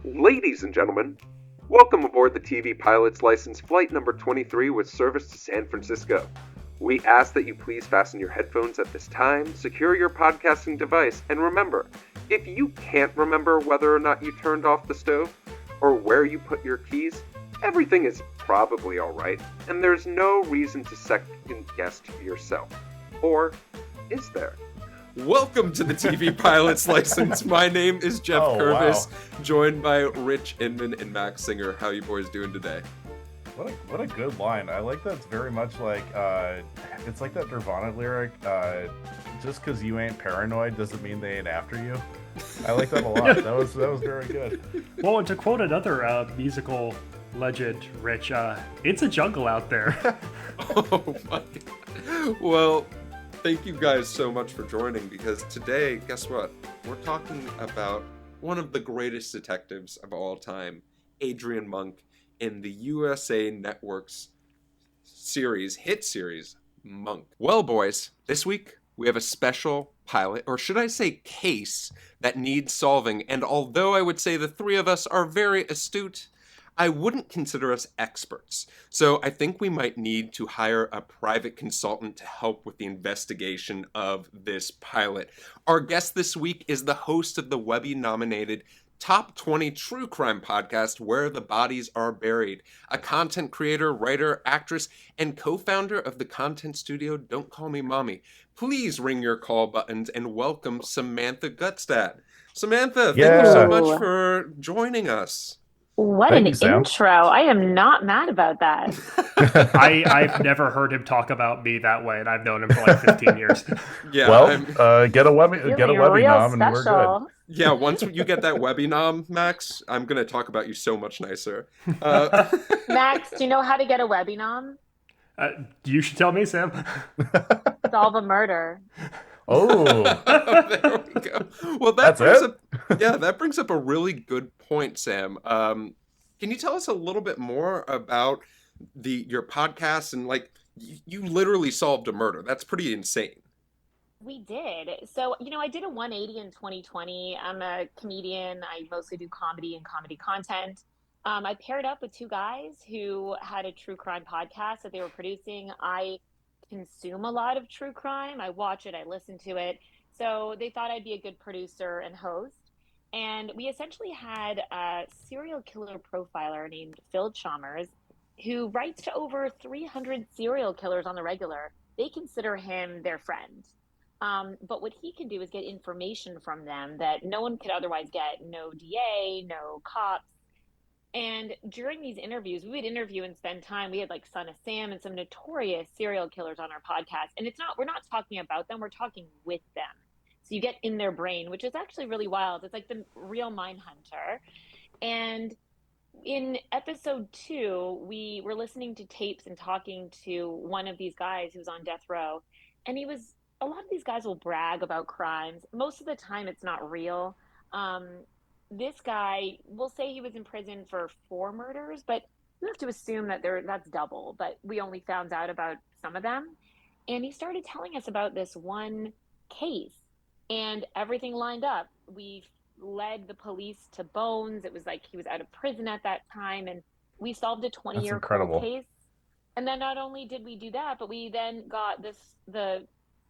Ladies and gentlemen, welcome aboard the TV Pilot's License Flight number 23 with service to San Francisco. We ask that you please fasten your headphones at this time, secure your podcasting device, and remember, if you can't remember whether or not you turned off the stove, or where you put your keys, everything is probably alright, and there's no reason to second guess yourself. Or is there? Welcome to the TV Pilot's License. My name is Jeff Curvis, joined by Rich Inman and Max Singer. How you boys doing today? What a good line. I like that. It's very much like, it's like that Nirvana lyric, just because you ain't paranoid doesn't mean they ain't after you. I like that a lot. That was very good. Well, and to quote another musical legend, Rich, it's a jungle out there. Oh my God. Well, thank you guys so much for joining, because today, guess what? We're talking about one of the greatest detectives of all time, Adrian Monk, in the USA Network's hit series, Monk. Well, boys, this week we have a special pilot, or should I say case, that needs solving, and although I would say the three of us are very astute, I wouldn't consider us experts, so I think we might need to hire a private consultant to help with the investigation of this pilot. Our guest this week is the host of the Webby-nominated Top 20 True Crime podcast, Where the Bodies Are Buried, a content creator, writer, actress, and co-founder of the content studio Don't Call Me Mommy. Please ring your call buttons and welcome Samantha Gutstadt. Samantha, thank you so much for joining us. What an intro. I am not mad about that. I've never heard him talk about me that way, and I've known him for like 15 years. Yeah. Well, get a Webby nom and we're good. Yeah, once you get that Webby nom, Max, I'm going to talk about you so much nicer. Max, do you know how to get a Webby nom? You should tell me, Sam. Solve a murder. Oh, there we go. Well, that brings up a really good point, Sam. Can you tell us a little bit more about your podcast and you literally solved a murder? That's pretty insane. We did. So, I did a 180 in 2020. I'm a comedian. I mostly do comedy and comedy content. I paired up with two guys who had a true crime podcast that they were producing. I consume a lot of true crime. I watch it, I listen to it. So they thought I'd be a good producer and host. And we essentially had a serial killer profiler named Phil Chalmers, who writes to over 300 serial killers on the regular. They consider him their friend. But what he can do is get information from them that no one could otherwise get. No DA, no cops. And during these interviews, we would interview and spend time. We had Son of Sam and some notorious serial killers on our podcast. And we're not talking about them, we're talking with them. So you get in their brain, which is actually really wild. It's like the real Mindhunter. And in episode 2, we were listening to tapes and talking to one of these guys who's on death row. And a lot of these guys will brag about crimes. Most of the time it's not real. This guy will say he was in prison for 4 murders, but you have to assume that that's double, but we only found out about some of them. And he started telling us about this one case, and everything lined up. We led the police to Bones. It was like he was out of prison at that time, and we solved a 20-year cold case. And then not only did we do that, but we then got the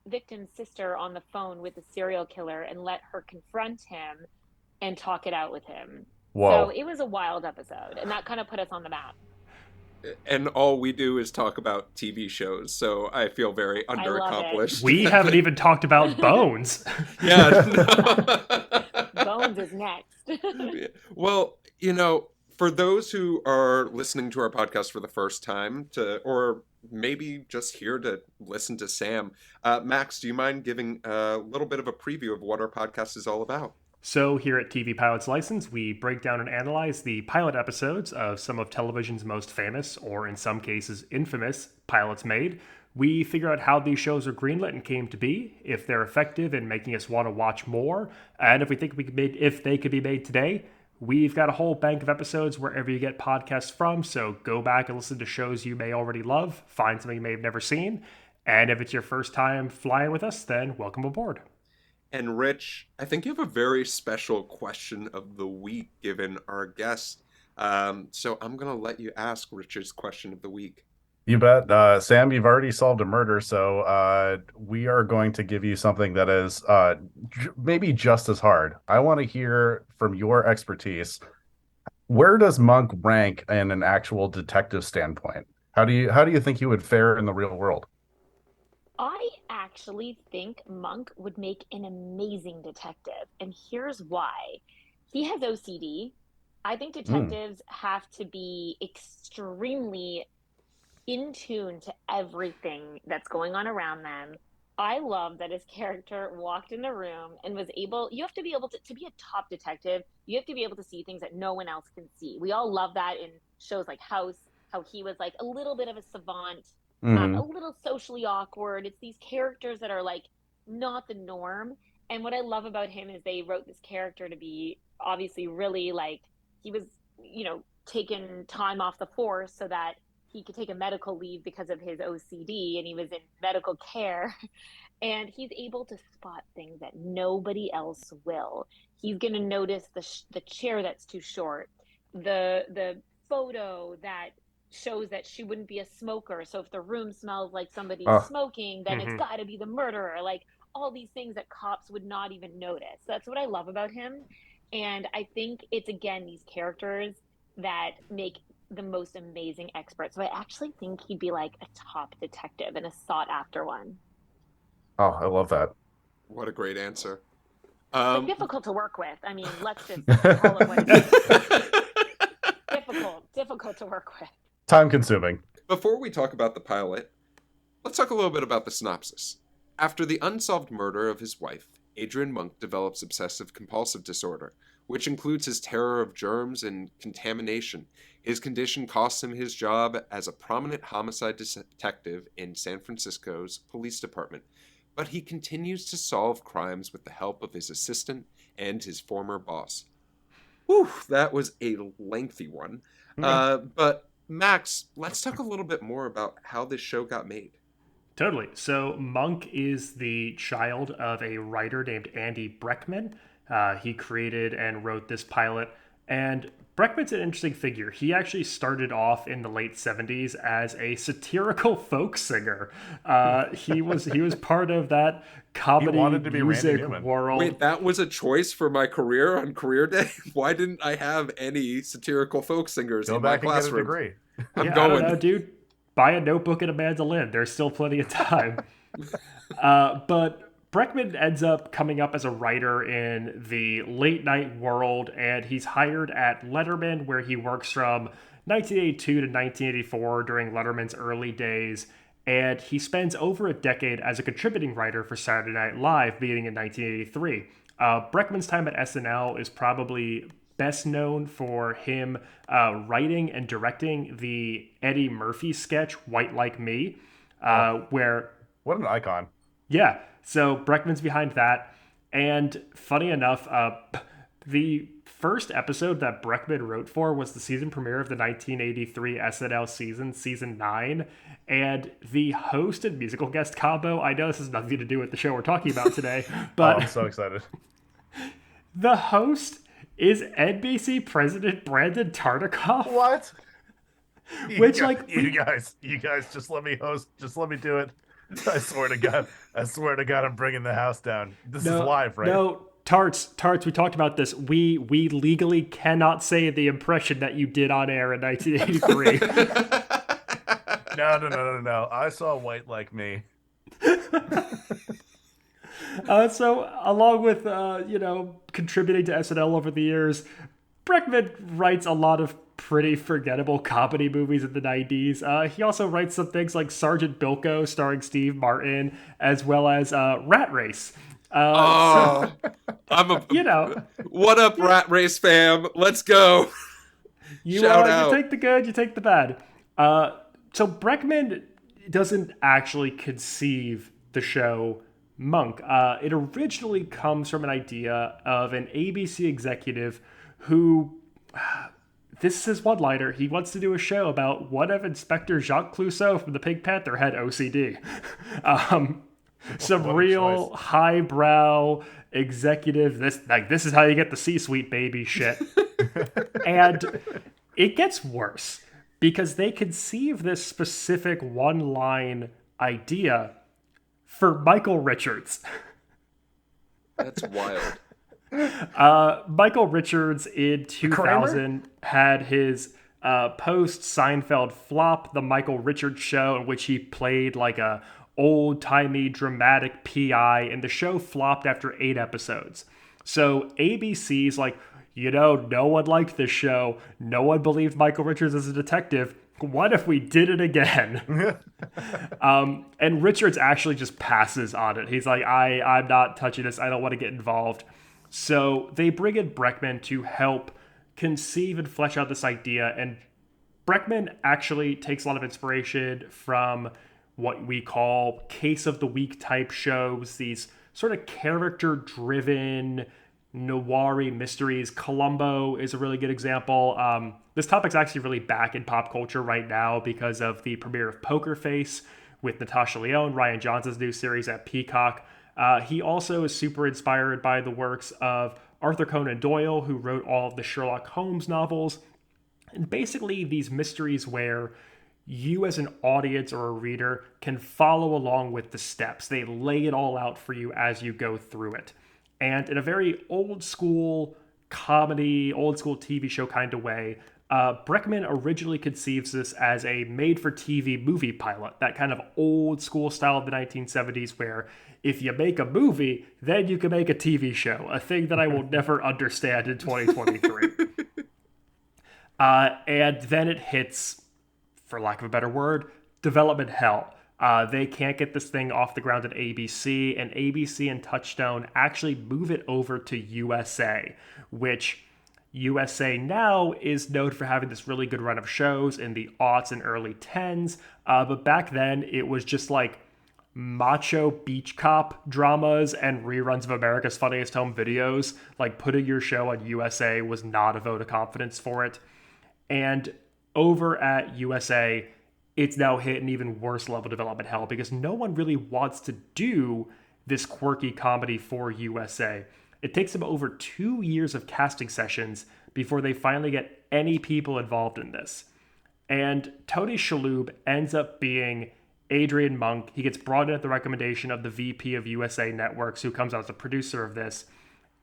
victim's sister on the phone with the serial killer and let her confront him and talk it out with him. Whoa. So it was a wild episode, and that kind of put us on the map. And all we do is talk about TV shows, so I feel very underaccomplished. We haven't even talked about Bones. Yeah. Bones is next. Well, for those who are listening to our podcast for the first time, or maybe just here to listen to Sam, Max, do you mind giving a little bit of a preview of what our podcast is all about? So here at TV Pilot's License, we break down and analyze the pilot episodes of some of television's most famous, or in some cases infamous, pilots made. We figure out how these shows are greenlit and came to be, if they're effective in making us want to watch more, and if we think if they could be made today. We've got a whole bank of episodes wherever you get podcasts from, so go back and listen to shows you may already love, find something you may have never seen, and if it's your first time flying with us, then welcome aboard. And Rich, I think you have a very special question of the week given our guest. So I'm going to let you ask Rich's question of the week. You bet. Sam, you've already solved a murder, so we are going to give you something that is maybe just as hard. I want to hear from your expertise. Where does Monk rank in an actual detective standpoint? How do you think he would fare in the real world? I actually think Monk would make an amazing detective, and here's why. He has OCD. I think Hmm. detectives have to be extremely in tune to everything that's going on around them. I love that his character walked in the room and was able, you have to be able to be a top detective, you have to be able to see things that no one else can see. We all love that in shows like House, how he was like a little bit of a savant, a Hmm. little socially awkward. It's these characters that are like not the norm. And what I love about him is they wrote this character to be obviously really like, he was, taking time off the force so that he could take a medical leave because of his OCD and he was in medical care and he's able to spot things that nobody else will. He's going to notice the chair that's too short, the photo that shows that she wouldn't be a smoker. So if the room smells like somebody's Oh, smoking, then it's Hmm. got to be the murderer. Like all these things that cops would not even notice. That's what I love about him. And I think it's again these characters that make the most amazing experts. So I actually think he'd be like a top detective and a sought after one, oh, I love that. What a great answer. but Um, difficult to work with. I mean, let's just call it what it is. Difficult to work with. Time consuming. Before we talk about the pilot, let's talk a little bit about the synopsis. After the unsolved murder of his wife, Adrian Monk develops obsessive compulsive disorder, which includes his terror of germs and contamination. His condition costs him his job as a prominent homicide detective in San Francisco's police department, but he continues to solve crimes with the help of his assistant and his former boss. Whew, that was a lengthy one. But Max, let's talk a little bit more about how this show got made. Totally. So Monk is the child of a writer named Andy Breckman. He created and wrote this pilot. And Breckman's an interesting figure. He actually started off in the late '70s as a satirical folk singer. He was part of that He comedy wanted to be Randy music Newman. world. Wait, that was a choice for my career on career day? Why didn't I have any satirical folk singers Go in my back and get a classroom? degree. I'm Yeah, I don't know, going. dude. Buy a notebook and a mandolin. There's still plenty of time. But Breckman ends up coming up as a writer in the late night world, and he's hired at Letterman, where he works from 1982 to 1984 during Letterman's early days. And he spends over a decade as a contributing writer for Saturday Night Live, beginning in 1983. Breckman's time at SNL is probably best known for him writing and directing the Eddie Murphy sketch "White Like Me," Oh, where what an icon. yeah. So Breckman's behind that. And funny enough, the first episode that Breckman wrote for was the season premiere of the 1983 SNL season, season 9. And the host and musical guest combo, I know this has nothing to do with the show we're talking about today, Oh, I'm but so excited. the host is NBC president Brandon Tartikoff, What? which, like, You guys, just let me host. Just let me do it. I swear to God. I swear to God, I'm bringing the house down. This is no, live, right? no, Tarts, we talked about this. We legally cannot say the impression that you did on air in 1983. No. I saw White Like Me. So, along with contributing to SNL over the years, Breckman writes a lot of pretty forgettable comedy movies in the 90s. He also writes some things like Sergeant Bilko, starring Steve Martin, as well as Rat Race. Oh, So, I'm a. you know, What up, Rat Race fam? Let's go. Shout you out. take the good, you take the bad. So Breckman doesn't actually conceive the show Monk. It originally comes from an idea of an ABC executive who, this is his one-liner, he wants to do a show about what if Inspector Jacques Clouseau from the Pink Panther had OCD. Some What a real choice. highbrow executive. This is how you get the C-suite, baby shit. And it gets worse because they conceive this specific one-line idea for Michael Richards. That's wild. Michael Richards in Kramer? 2000 had his post Seinfeld flop, The Michael Richards Show, in which he played like a old timey dramatic PI, and the show flopped after 8 episodes. So ABC's like, no one liked this show. No one believed Michael Richards as a detective. What if we did it again? And Richards actually just passes on it. He's like, I'm not touching this. I don't want to get involved. So they bring in Breckman to help conceive and flesh out this idea. And Breckman actually takes a lot of inspiration from what we call case of the week type shows, these sort of character driven noir mysteries. Columbo is a really good example. This topic's actually really back in pop culture right now because of the premiere of Poker Face with Natasha Lyonne, Ryan Johnson's new series at Peacock. He also is super inspired by the works of Arthur Conan Doyle, who wrote all of the Sherlock Holmes novels. And basically, these mysteries where you as an audience or a reader can follow along with the steps. They lay it all out for you as you go through it. And in a very old school comedy, old school TV show kind of way, Breckman originally conceives this as a made-for-TV movie pilot, that kind of old school style of the 1970s where if you make a movie, then you can make a TV show, a thing that I will never understand in 2023. And then it hits, for lack of a better word, development hell. They can't get this thing off the ground at ABC, and ABC and Touchstone actually move it over to USA, which USA now is known for having this really good run of shows in the aughts and early 10s. But back then, it was just like macho beach cop dramas and reruns of America's Funniest Home Videos. Like, putting your show on USA was not a vote of confidence for it. And over at USA, it's now hit an even worse level of development hell because no one really wants to do this quirky comedy for USA. It takes them over 2 years of casting sessions before they finally get any people involved in this. And Tony Shalhoub ends up being Adrian Monk. He gets brought in at the recommendation of the VP of USA Networks, who comes out as a producer of this.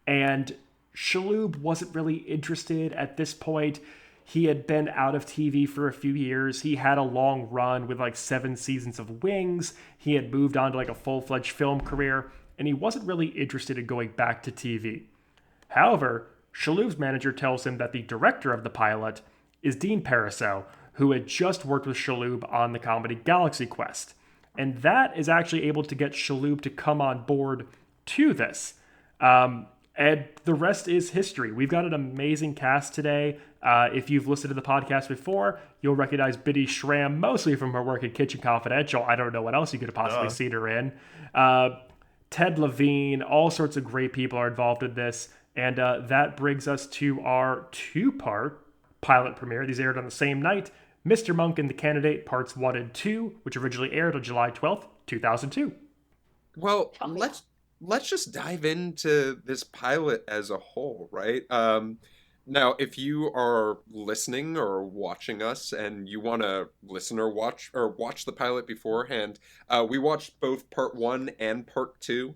And Shalhoub wasn't really interested at this point. He had been out of TV for a few years. He had a long run with like 7 seasons of Wings. He had moved on to like a full-fledged film career, and he wasn't really interested in going back to TV. However, Shalhoub's manager tells him that the director of the pilot is Dean Pariseau, who had just worked with Shalhoub on the comedy Galaxy Quest. And that is actually able to get Shalhoub to come on board to this. And the rest is history. We've got an amazing cast today. If you've listened to the podcast before, you'll recognize Biddy Schramm, mostly from her work in Kitchen Confidential. I don't know what else you could have possibly seen her in. Ted Levine, all sorts of great people are involved in this. And that brings us to our 2-part pilot premiere. These aired on the same night. Mr. Monk and the Candidate, Parts 1 and 2, which originally aired on July 12th, 2002. Well, let's just dive into this pilot as a whole, right? Now, if you are listening or watching us and you want to listen or watch the pilot beforehand, we watched both part 1 and part 2,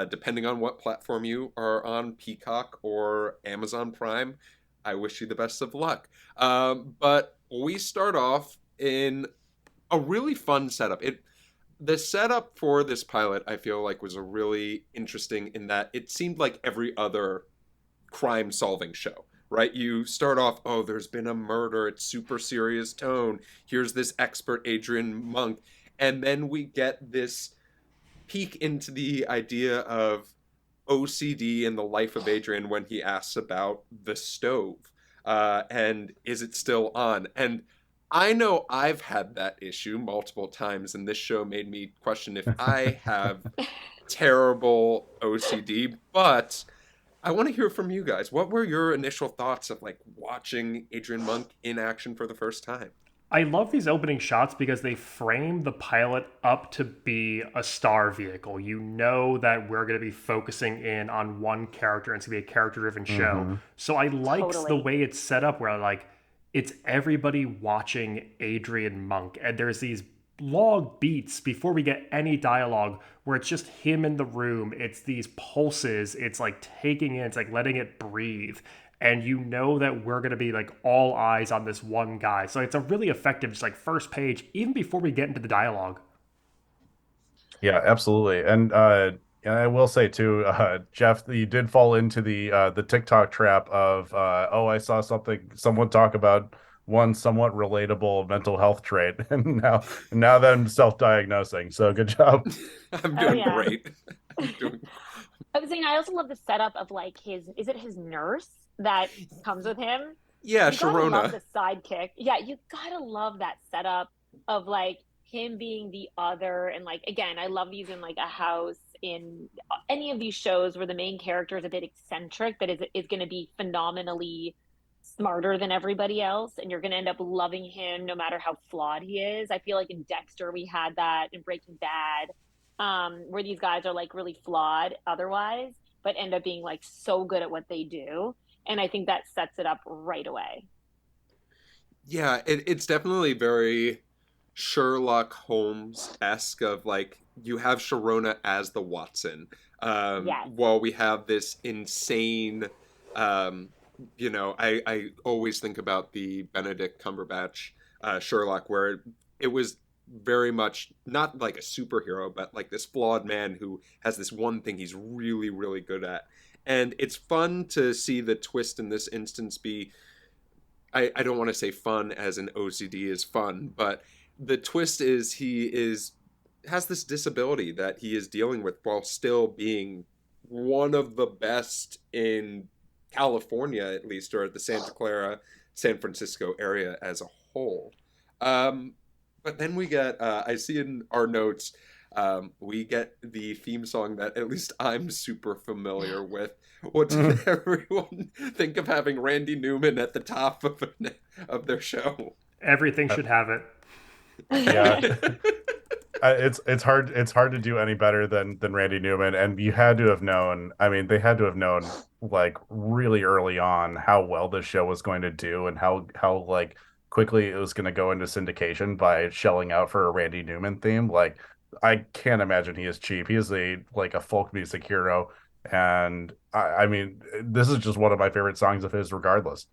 depending on what platform you are on, Peacock or Amazon Prime. I wish you the best of luck. But we start off in a really fun setup. The setup for this pilot, I feel like, was a really interesting in that it seemed like every other crime-solving show, right? You start off, oh, there's been a murder, it's super serious tone. Here's this expert, Adrian Monk. And then we get this peek into the idea of OCD in the life of Adrian when he asks about the stove. And is it still on? And I know I've had that issue multiple times, and this show made me question if I have terrible OCD, but I want to hear from you guys. What were your initial thoughts of like watching Adrian Monk in action for the first time? I love these opening shots because they frame the pilot up to be a star vehicle. You know that we're going to be focusing in on one character and it's going to be a character driven show. Mm-hmm. So I likes the Totally. way it's set up where like it's everybody watching Adrian Monk and there's these long beats before we get any dialogue where it's just him in the room. It's these pulses. It's like taking in, it's like letting it breathe, and you know that we're going to be like all eyes on this one guy. So it's a really effective, just like first page, even before we get into the dialogue. Yeah, absolutely. And I will say too, Jeff, you did fall into the TikTok trap of oh, I saw someone talk about one somewhat relatable mental health trait, and now that I'm self-diagnosing. So good job. I'm Oh doing yeah. great. I'm doing. I was saying I also love the setup of like is it his nurse that comes with him? Yeah, You gotta love Sharona. the sidekick. Yeah, you gotta love that setup of like him being the other. And like, again, I love these in like a house in any of these shows where the main character is a bit eccentric, but is going to be phenomenally smarter than everybody else. And you're going to end up loving him no matter how flawed he is. I feel like in Dexter, we had that in Breaking Bad, where these guys are like really flawed otherwise, but end up being like so good at what they do. And I think that sets it up right away. Yeah, it's definitely very Sherlock Holmes esque of like you have Sharona as the Watson, Yes. while we have this insane, um, I always think about the Benedict Cumberbatch Sherlock, where it was very much not like a superhero, but like this flawed man who has this one thing he's really, really good at. And it's fun to see the twist in this instance be I don't want to say fun as an OCD is fun, but the twist is he is has this disability that he is dealing with while still being one of the best in California, at least, or the Santa Clara, San Francisco area as a whole. Um, but then we get, I see in our notes, we get the theme song that at least I'm super familiar with. What did everyone think of having Randy Newman at the top of their show? Everything should have it. Yeah, it's hard to do any better than Randy Newman, and you had to have known. I mean, they had to have known like really early on how well this show was going to do and how like quickly it was going to go into syndication by shelling out for a Randy Newman theme. Like, I can't imagine he is cheap. He is a folk music hero, and I mean, this is just one of my favorite songs of his, regardless.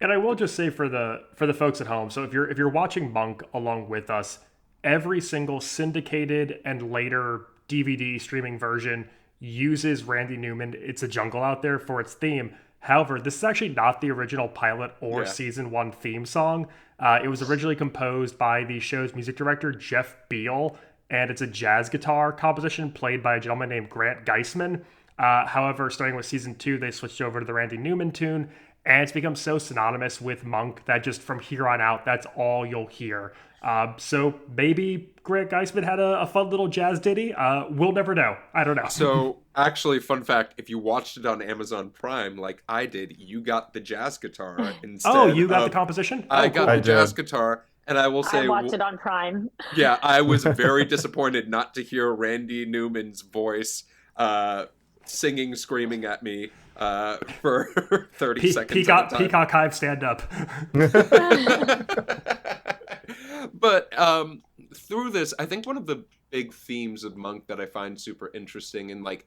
And I will just say for the folks at home, so if you're watching Monk along with us, every single syndicated and later DVD streaming version uses Randy Newman, It's a Jungle Out There, for its theme. However, this is actually not the original pilot or Yeah. season one theme song. It was originally composed by the show's music director, Jeff Beal, and it's a jazz guitar composition played by a gentleman named Grant Geisman. However, starting with season two, they switched over to the Randy Newman tune, and it's become so synonymous with Monk that just from here on out, that's all you'll hear. So maybe Grant Geisman had a fun little jazz ditty. We'll never know. I don't know. So, actually, fun fact, if you watched it on Amazon Prime like I did, you got the jazz guitar Oh, instead you got the of composition? I Oh, got cool. I the jazz did. guitar, and I will I say, watched it on Prime. yeah, I was very disappointed not to hear Randy Newman's voice singing, screaming at me for 30 seconds at a time. Peacock Hive stand up. But through this, I think one of the big themes of Monk that I find super interesting and like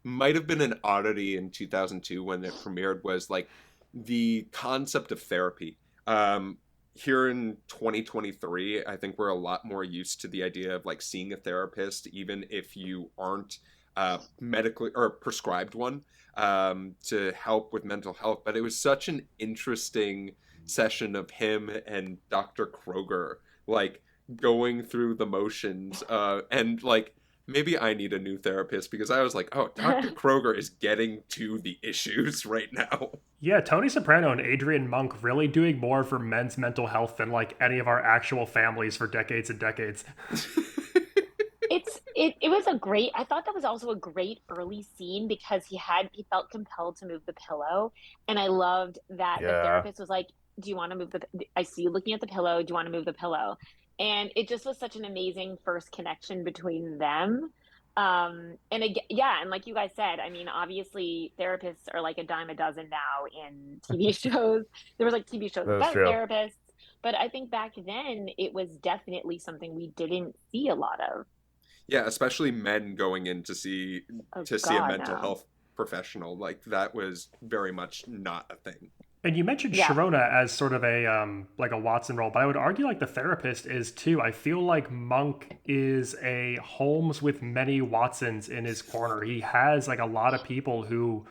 might have been an oddity in 2002 when it premiered was like the concept of therapy. Here in 2023, I think we're a lot more used to the idea of like seeing a therapist, even if you aren't medically or prescribed one, to help with mental health. But it was such an interesting session of him and Dr. Kroger, like going through the motions, and like maybe I need a new therapist because I was like, oh, Dr. Kroger is getting to the issues right now. Yeah, Tony Soprano and Adrian Monk really doing more for men's mental health than like any of our actual families for decades and decades. It was a great, I thought that was also a great early scene because he felt compelled to move the pillow, and I loved that the Yeah. therapist was like, do you want to move I see you looking at the pillow. Do you want to move the pillow? And it just was such an amazing first connection between them. And again, yeah, and like you guys said, I mean, obviously therapists are like a dime a dozen now in TV shows. There was like TV shows That's about true. therapists, but I think back then it was definitely something we didn't see a lot of. Yeah, especially men going in Oh to see a God, mental no. health professional. Like that was very much not a thing. And you mentioned Yeah. Sharona as sort of a like a Watson role, but I would argue like the therapist is too. I feel like Monk is a Holmes with many Watsons in his corner. He has like a lot of people who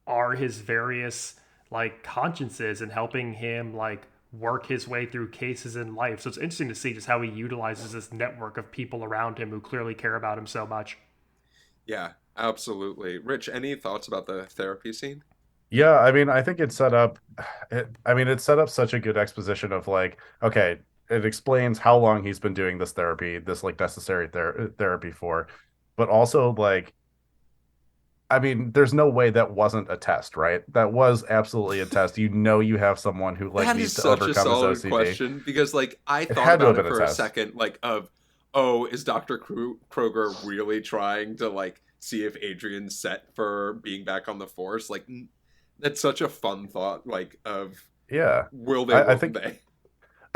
are his various like consciences and helping him like work his way through cases in life. So it's interesting to see just how he utilizes this network of people around him who clearly care about him so much. Yeah, absolutely. Rich, any thoughts about the therapy scene? Yeah, I mean, I think it's set up. It set up such a good exposition of like, okay, it explains how long he's been doing this therapy, this like necessary therapy for, but also like, I mean, there's no way that wasn't a test, right? That was absolutely a test. You know, you have someone who like That needs is to such a overcome his solid OCD. question because, like, I It thought had to have about it been a for a test. second, like, oh, is Dr. Kroger really trying to, like, see if Adrian's set for being back on the force? Like, that's such a fun thought, like, of Yeah, will they, I won't think. they?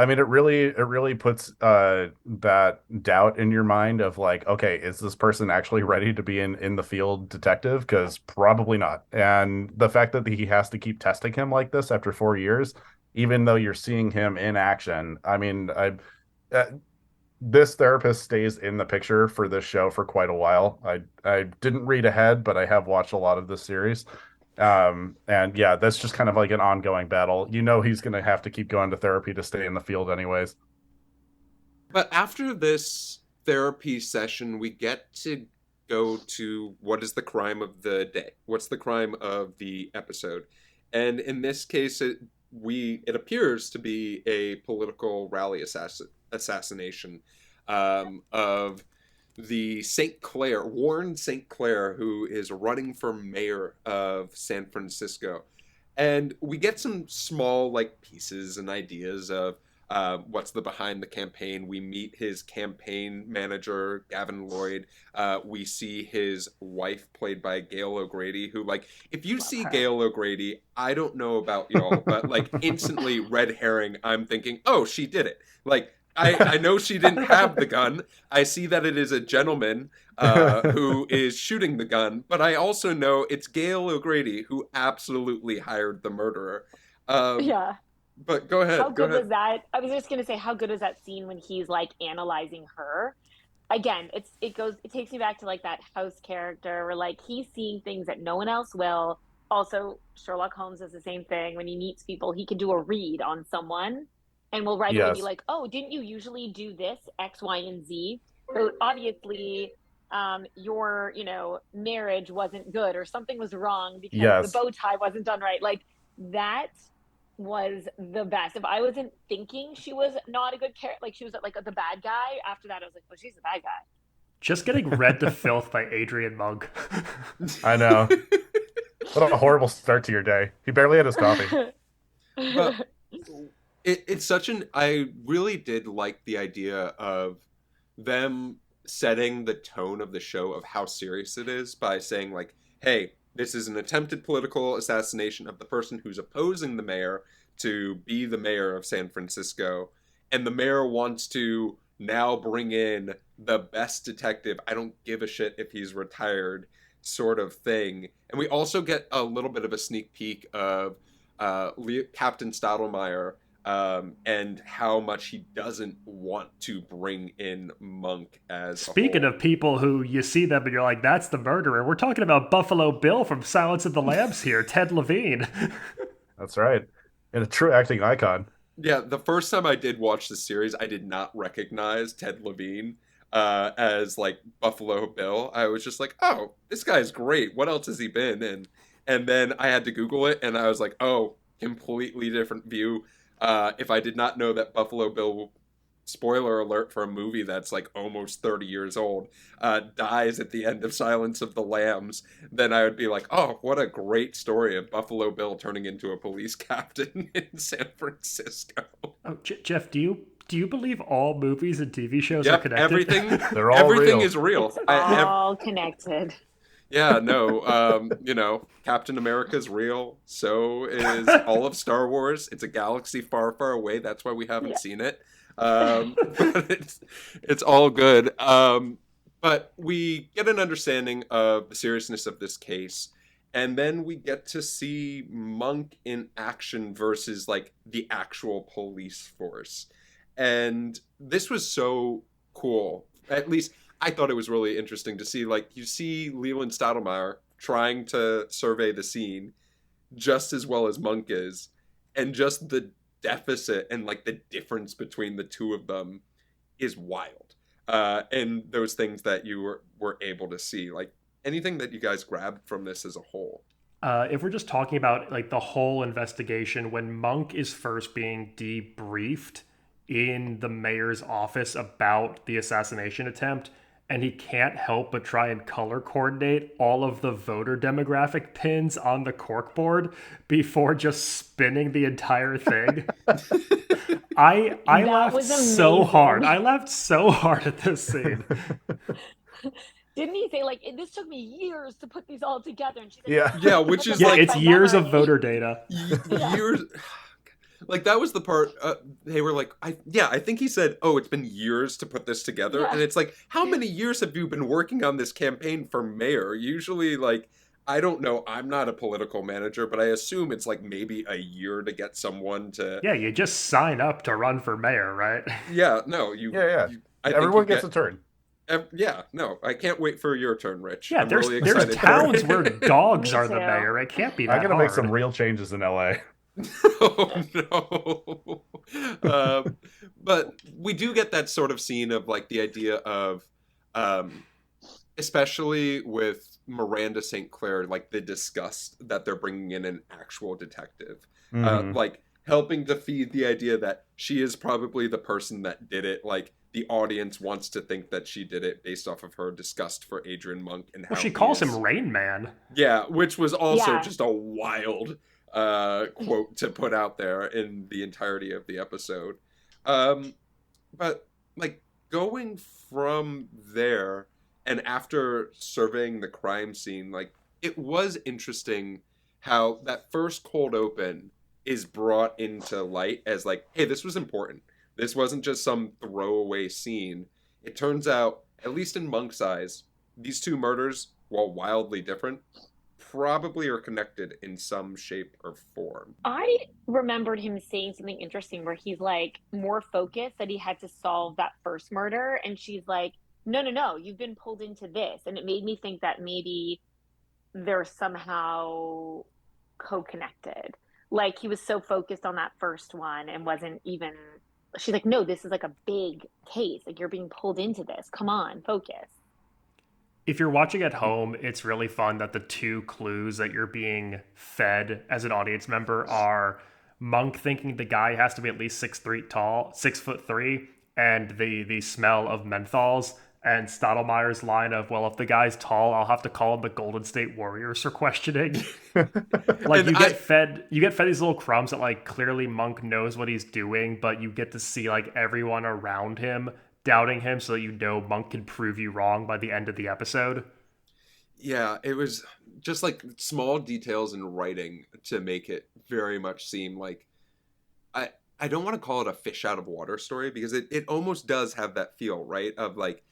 I mean, it really puts that doubt in your mind of like, okay, is this person actually ready to be in the field detective? Because probably not. And the fact that he has to keep testing him like this after 4 years, even though you're seeing him in action, I mean, uh, this therapist stays in the picture for this show for quite a while. I didn't read ahead, but I have watched a lot of this series. And yeah, that's just kind of like an ongoing battle. You know, he's going to have to keep going to therapy to stay in the field anyways. But after this therapy session, we get to go to what is the crime of the day? What's the crime of the episode? And in this case, it appears to be a political rally assassination of the St. Clair, Warren St. Clair, who is running for mayor of San Francisco. And we get some small like pieces and ideas of what's the behind the campaign. We meet his campaign manager, Gavin Lloyd. We see his wife, played by Gail O'Grady, who, like, if you Love see her. Gail O'Grady, I don't know about y'all, but, like, instantly red herring, I'm thinking, oh, she did it. Like, I know she didn't have the gun. I see that it is a gentleman who is shooting the gun, but I also know it's Gail O'Grady who absolutely hired the murderer. Um, Yeah. but go How ahead, go good ahead. was that? I was just gonna say, how good was that scene when he's like analyzing her? Again, it takes me back to like that house character where like he's seeing things that no one else will. Also, Sherlock Holmes does the same thing. When he meets people, he can do a read on someone and will right away be Yes. like, oh, didn't you usually do this, X, Y, and Z? So obviously, your, marriage wasn't good or something was wrong because the Yes. bow tie wasn't done right. Like that was the best. If I wasn't thinking she was not a good character, like she was like the bad guy, after that I was like, oh, she's the bad guy. Just getting read to filth by Adrian Monk. I know. What a horrible start to your day. He barely had his coffee. But it's such an I really did like the idea of them setting the tone of the show of how serious it is by saying like, hey, this is an attempted political assassination of the person who's opposing the mayor to be the mayor of San Francisco, and the mayor wants to now bring in the best detective. I don't give a shit if he's retired, sort of thing. And we also get a little bit of a sneak peek of Captain Stottlemyre, and how much he doesn't want to bring in Monk as a Speaking whole. of people who you see them and you're like, that's the murderer, we're talking about Buffalo Bill from Silence of the Lambs here, Ted Levine. That's right. And a true acting icon. Yeah, the first time I did watch the series, I did not recognize Ted Levine as like Buffalo Bill. I was just like, oh, this guy's great. What else has he been in? And then I had to Google it, and I was like, oh, completely different view. If I did not know that Buffalo Bill spoiler alert for a movie that's like almost 30 years old, dies at the end of Silence of the Lambs, then I would be like, oh, what a great story of Buffalo Bill turning into a police captain in San Francisco. Oh, Jeff, do you believe all movies and TV shows are Yep, connected? everything, They're all everything real. is real. It's all connected. Yeah, no, Captain America's real. So is all of Star Wars. It's a galaxy far, far away. That's why we haven't seen it. But it's all good. But we get an understanding of the seriousness of this case, and then we get to see Monk in action versus like the actual police force. And this was so cool. At least I thought it was really interesting to see, like, you see Leland Stottlemyre trying to survey the scene just as well as Monk is, and just the deficit and, like, the difference between the two of them is wild. And those things that you were able to see, like, anything that you guys grabbed from this as a whole? If we're just talking about, like, the whole investigation, when Monk is first being debriefed in the mayor's office about the assassination attempt, and he can't help but try and color coordinate all of the voter demographic pins on the corkboard before just spinning the entire thing. I laughed so hard. I laughed so hard at this scene. Didn't he say, like, this took me years to put these all together? And she's like, Yeah. Yeah, which is Yeah, like it's years of voter data. years. Like, that was the part they were like, I think he said, oh, it's been years to put this together. Yeah. And it's like, how many years have you been working on this campaign for mayor? Usually, like, I don't know. I'm not a political manager, but I assume it's like maybe a year to get someone to. Yeah, you just sign up to run for mayor, right? Yeah, no, you. Yeah. I think Everyone you gets a turn. Yeah, no, I can't wait for your turn, Rich. Yeah, I'm there's really excited towns for where it. dogs Me are the too. mayor. It can't be that I'm gonna hard. make some real changes in LA. Oh no. But we do get that sort of scene of like the idea of especially with Miranda St. Clair, like the disgust that they're bringing in an actual detective, like helping to feed the idea that she is probably the person that did it. Like, the audience wants to think that she did it based off of her disgust for Adrian Monk and how Well, she he calls is. him Rain Man. Yeah, which was also Yeah. just a wild quote to put out there in the entirety of the episode. But like, going from there and after surveying the crime scene, like, it was interesting how that first cold open is brought into light as like, hey, this was important. This wasn't just some throwaway scene. It turns out, at least in Monk's eyes, these two murders, while wildly different, probably are connected in some shape or form. I remembered him saying something interesting where he's like more focused that he had to solve that first murder. And she's like, no, you've been pulled into this. And it made me think that maybe they're somehow co-connected. Like, he was so focused on that first one and wasn't even, she's like, no, this is like a big case. Like, you're being pulled into this. Come on, focus. If you're watching at home, it's really fun that the two clues that you're being fed as an audience member are Monk thinking the guy has to be at least 6'3", and the smell of menthols, and Stottlemyre's line of, well, if the guy's tall, I'll have to call him the Golden State Warriors for questioning. Like, And you get fed these little crumbs that, like, clearly Monk knows what he's doing, but you get to see, like, everyone around him doubting him so that you know Monk can prove you wrong by the end of the episode. Yeah, it was just like small details in writing to make it very much seem like, I don't want to call it a fish out of water story, because it almost does have that feel, right? Of like,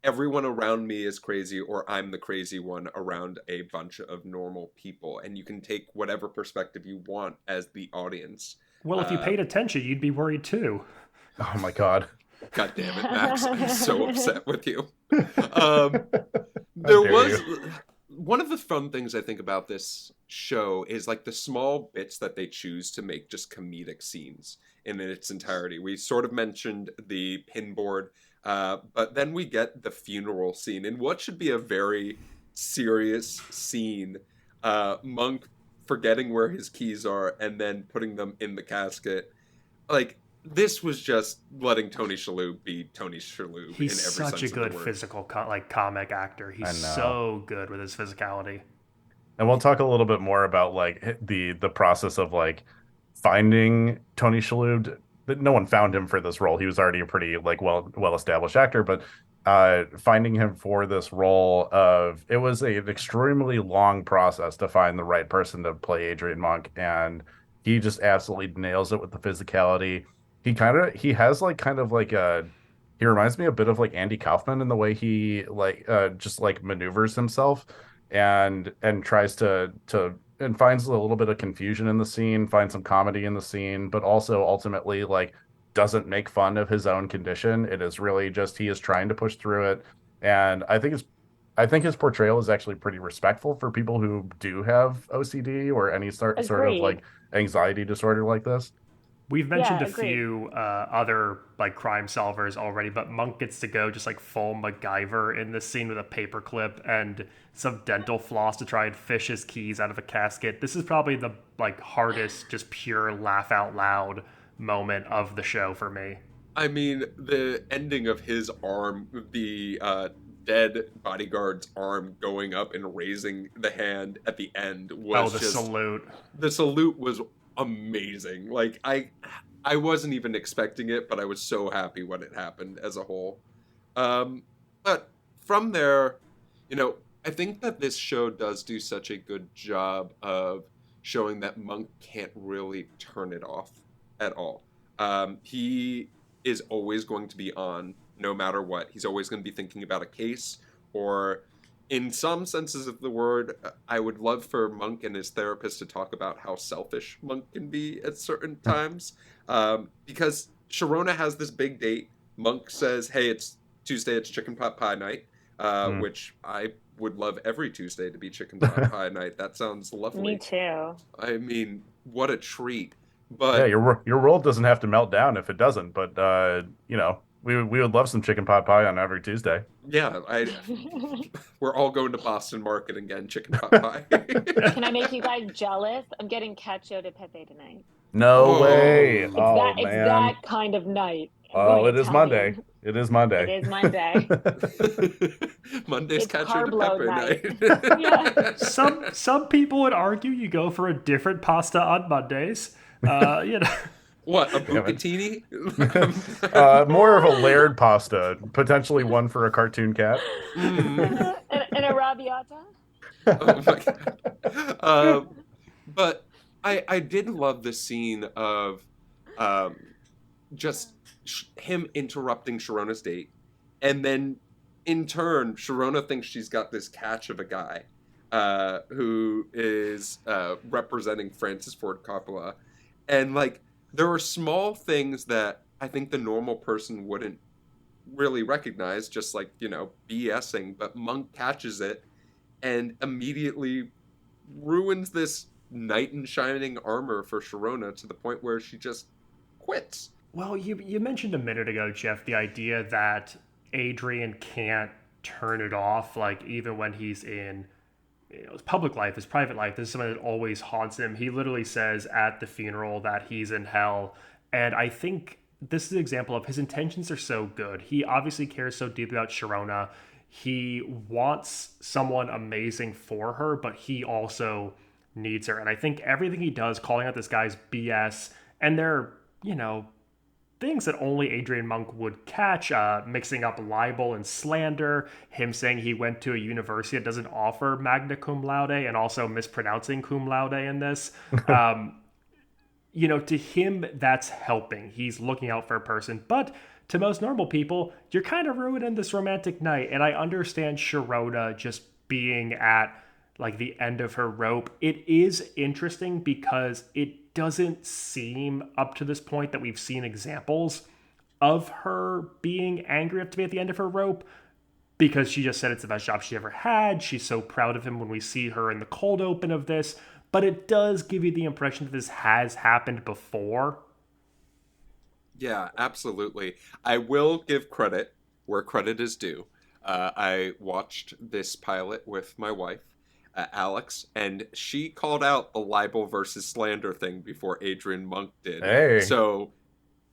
everyone around me is crazy, or I'm the crazy one around a bunch of normal people. And you can take whatever perspective you want as the audience. Well, if you paid attention, you'd be worried too. Oh my god. God damn it, Max. I'm so upset with you. There was one of the fun things I think about this show is like the small bits that they choose to make just comedic scenes in its entirety. We sort of mentioned the pinboard, but then we get the funeral scene in what should be a very serious scene. Monk forgetting where his keys are and then putting them in the casket. Like, this was just letting Tony Shalhoub be Tony Shalhoub He's in every such a sense good of the word. physical comic actor. I He's know. so good with his physicality. And we'll talk a little bit more about like the process of like finding Tony Shalhoub. But no one found him for this role. He was already a pretty like well established actor, but finding him for this role of it was an extremely long process to find the right person to play Adrian Monk, and he just absolutely nails it with the physicality. He has like kind of like a he reminds me a bit of like Andy Kaufman in the way he like just like maneuvers himself and tries to and finds a little bit of confusion in the scene, finds some comedy in the scene, but also ultimately like doesn't make fun of his own condition. It is really just he is trying to push through it. And I think his portrayal is actually pretty respectful for people who do have OCD or any sort of Agreed. like anxiety disorder like this. We've mentioned Yeah, a agreed. few other like crime solvers already, but Monk gets to go just like full MacGyver in this scene with a paperclip and some dental floss to try and fish his keys out of a casket. This is probably the like hardest, just pure laugh out loud moment of the show for me. I mean, the ending of his arm, the dead bodyguard's arm going up and raising the hand at the end was The just salute. the salute was amazing. Like I wasn't even expecting it, but I was so happy when it happened as a whole. But from there, I think that this show does do such a good job of showing that Monk can't really turn it off at all. He is always going to be on no matter what. He's always going to be thinking about a case, or in some senses of the word, I would love for Monk and his therapist to talk about how selfish Monk can be at certain times. Because Sharona has this big date. Monk says, hey, it's Tuesday, it's chicken pot pie night, which I would love every Tuesday to be chicken pot pie night. That sounds lovely. Me too. I mean, what a treat. Yeah, But your world doesn't have to melt down if it doesn't, but we would love some chicken pot pie on every Tuesday. yeah, we're all going to Boston Market again, chicken pot pie. Can I make you guys jealous? I'm getting cacio de pepe tonight. No Oh. way. It's Oh it's man. that kind of night. I'm Oh, going it is Monday. Italian. It is Monday. It is Monday. Monday's It's cacio de carb load pepe night. Yeah. Some people would argue you go for a different pasta on Mondays. What, a Damn it. bucatini? More of a layered pasta, potentially one for a cartoon cat. Mm. And a arrabbiata. Oh my god. But I did love the scene of just him interrupting Sharona's date, and then in turn, Sharona thinks she's got this catch of a guy who is representing Francis Ford Coppola, and like there are small things that I think the normal person wouldn't really recognize, just like BSing, but Monk catches it and immediately ruins this knight in shining armor for Sharona to the point where she just quits. Well, you mentioned a minute ago, Jeff, the idea that Adrian can't turn it off, like even when he's in his public life, his private life. This is something that always haunts him. He literally says at the funeral that he's in hell. And I think this is an example of his intentions are so good. He obviously cares so deeply about Sharona. He wants someone amazing for her, but he also needs her. And I think everything he does, calling out this guy's BS, and they're, things that only Adrian Monk would catch, mixing up libel and slander, him saying he went to a university that doesn't offer magna cum laude, and also mispronouncing cum laude in this. To him, that's helping. He's looking out for a person. But to most normal people, you're kind of ruining this romantic night. And I understand Sharona just being at like the end of her rope. It is interesting because it doesn't seem up to this point that we've seen examples of her being angry enough to be at the end of her rope, because she just said it's the best job she ever had. She's so proud of him when we see her in the cold open of this. But it does give you the impression that this has happened before. Yeah, absolutely. I will give credit where credit is due. I watched this pilot with my wife, Alex, and she called out the libel versus slander thing before Adrian Monk did. Hey. So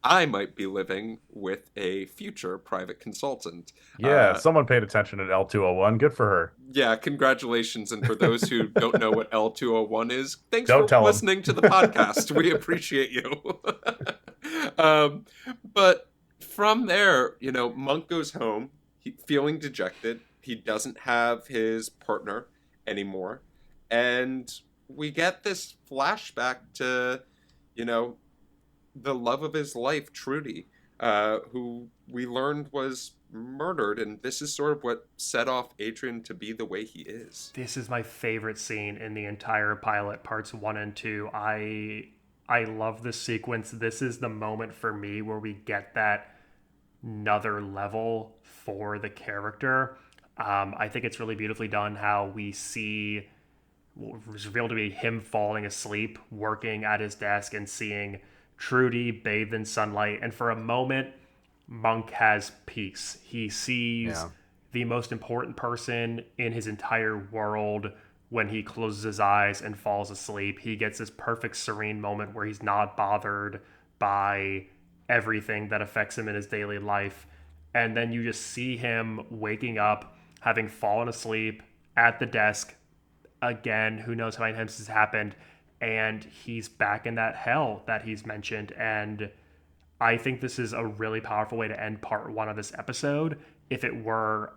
I might be living with a future private consultant. Yeah, someone paid attention at L201. Good for her. Yeah, congratulations. And for those who don't know what L201 is, thanks Don't for tell 'em. listening to the podcast. We appreciate you. But from there, Monk goes home, feeling dejected. He doesn't have his partner anymore. And we get this flashback to, the love of his life, Trudy, who we learned was murdered, and this is sort of what set off Adrian to be the way he is. This is my favorite scene in the entire pilot, parts 1 and 2. I love this sequence. This is the moment for me where we get that another level for the character. I think it's really beautifully done how we see what was revealed to be him falling asleep, working at his desk, and seeing Trudy bathed in sunlight. And for a moment, Monk has peace. He sees the most important person in his entire world when he closes his eyes and falls asleep. He gets this perfect serene moment where he's not bothered by everything that affects him in his daily life. And then you just see him waking up, having fallen asleep at the desk again. Who knows how many times this has happened, and he's back in that hell that he's mentioned. And I think this is a really powerful way to end part 1 of this episode. If it were,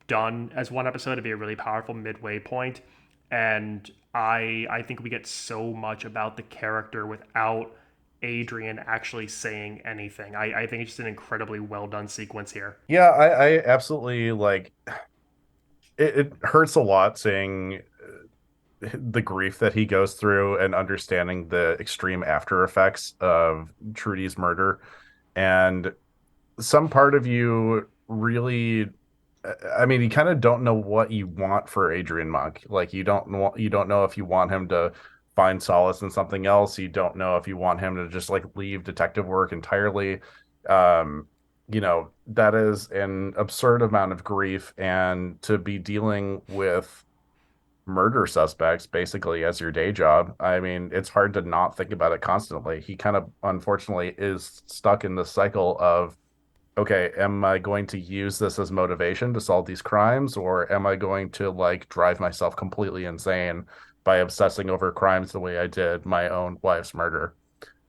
done as one episode, it'd be a really powerful midway point. And I think we get so much about the character without Adrian actually saying anything. I think it's just an incredibly well done sequence here. Yeah, I absolutely like it hurts a lot seeing the grief that he goes through and understanding the extreme after effects of Trudy's murder. And some part of you really, I mean, you kind of don't know what you want for Adrian Monk. Like you don't know if you want him to find solace in something else. You don't know if you want him to just like leave detective work entirely. That is an absurd amount of grief, and to be dealing with murder suspects basically as your day job, I mean, it's hard to not think about it constantly. He kind of unfortunately is stuck in this cycle of, okay, am I going to use this as motivation to solve these crimes, or am I going to like drive myself completely insane by obsessing over crimes the way I did my own wife's murder?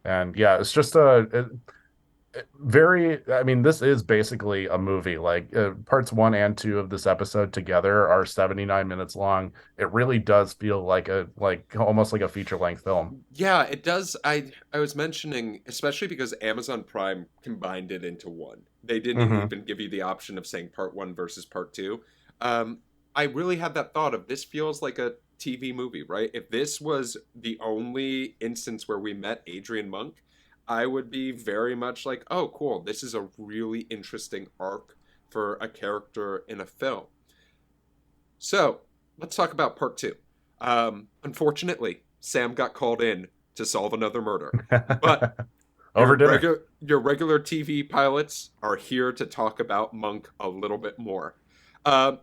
And yeah, it's just I mean, this is basically a movie. Like parts 1 and 2 of this episode together are 79 minutes long. It really does feel like almost like a feature-length film. Yeah, it does. I was mentioning, especially because Amazon Prime combined it into one. They didn't even give you the option of saying part 1 versus part 2. I really had that thought of, this feels like a TV movie, right? If this was the only instance where we met Adrian Monk, I would be very much like, oh, cool, this is a really interesting arc for a character in a film. So, let's talk about part 2. Unfortunately, Sam got called in to solve another murder. But Over dinner. Your regular TV pilots are here to talk about Monk a little bit more.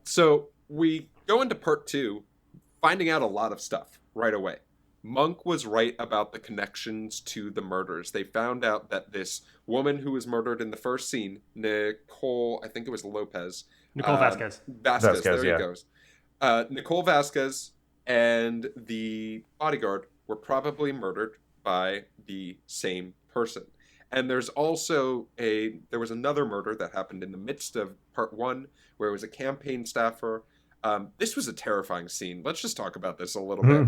So, we go into part 2, finding out a lot of stuff right away. Monk was right about the connections to the murders. They found out that this woman who was murdered in the first scene, Nicole, I think it was Lopez. Nicole Vasquez. Vasquez, there he goes. Nicole Vasquez and the bodyguard were probably murdered by the same person. And there's also there was another murder that happened in the midst of part 1, where it was a campaign staffer. This was a terrifying scene. Let's just talk about this a little bit.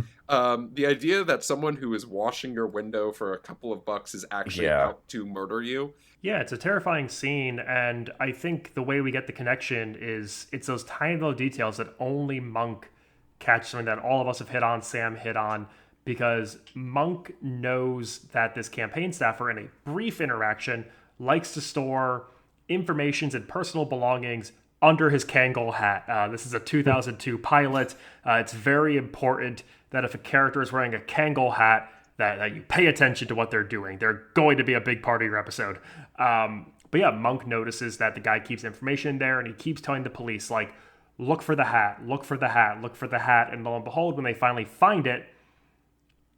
The idea that someone who is washing your window for a couple of bucks is actually out to murder you. Yeah, it's a terrifying scene, and I think the way we get the connection is it's those tiny little details that only Monk catches, something that all of us have hit on, Sam hit on, because Monk knows that this campaign staffer, in a brief interaction, likes to store informations and personal belongings under his Kangol hat. This is a 2002 pilot. It's very important that if a character is wearing a Kangol hat, that you pay attention to what they're doing. They're going to be a big part of your episode. But yeah, Monk notices that the guy keeps information there, and he keeps telling the police, like, look for the hat, look for the hat, look for the hat. And lo and behold, when they finally find it,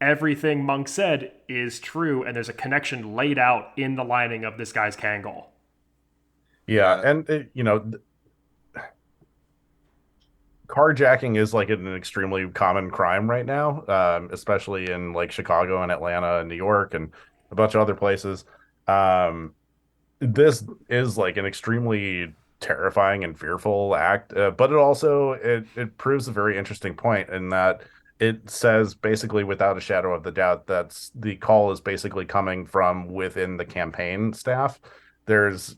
everything Monk said is true, and there's a connection laid out in the lining of this guy's Kangol. Yeah, and carjacking is like an extremely common crime right now, especially in like Chicago and Atlanta and New York and a bunch of other places. Um, this is like an extremely terrifying and fearful act, but it proves a very interesting point in that it says basically without a shadow of the doubt that the call is basically coming from within the campaign staff. There's,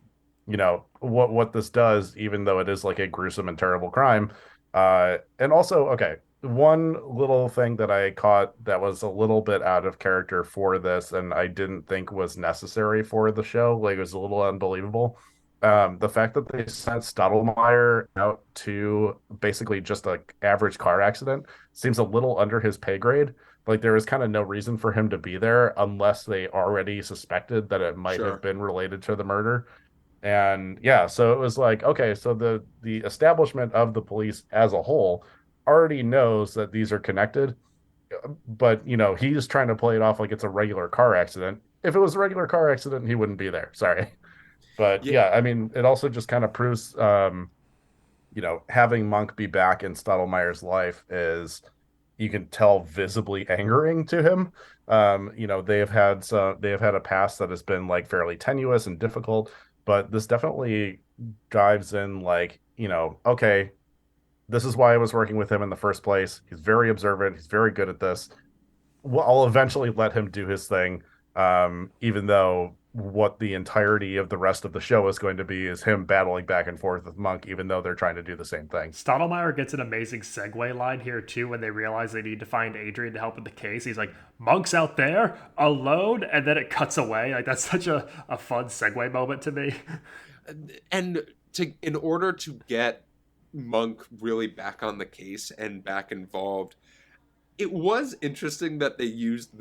what this does, even though it is like a gruesome and terrible crime. And also, okay, one little thing that I caught that was a little bit out of character for this, and I didn't think was necessary for the show, like it was a little unbelievable. The fact that they sent Stottlemyre out to basically just a average car accident seems a little under his pay grade. Like there was kind of no reason for him to be there unless they already suspected that it might have been related to the murder. And yeah, so it was like, okay, so the establishment of the police as a whole already knows that these are connected, but he's trying to play it off like it's a regular car accident. If it was a regular car accident, he wouldn't be there. Sorry. But yeah, I mean, it also just kind of proves having Monk be back in Stottlemyre's life is, you can tell, visibly angering to him. They have had a past that has been like fairly tenuous and difficult, but this definitely dives in like, okay, this is why I was working with him in the first place. He's very observant. He's very good at this. Well, I'll eventually let him do his thing, even though what the entirety of the rest of the show is going to be is him battling back and forth with Monk, even though they're trying to do the same thing. Stottlemyre gets an amazing segue line here, too, when they realize they need to find Adrian to help with the case. He's like, Monk's out there, alone, and then it cuts away. Like, that's such a fun segue moment to me. And in order to get Monk really back on the case and back involved, it was interesting that they used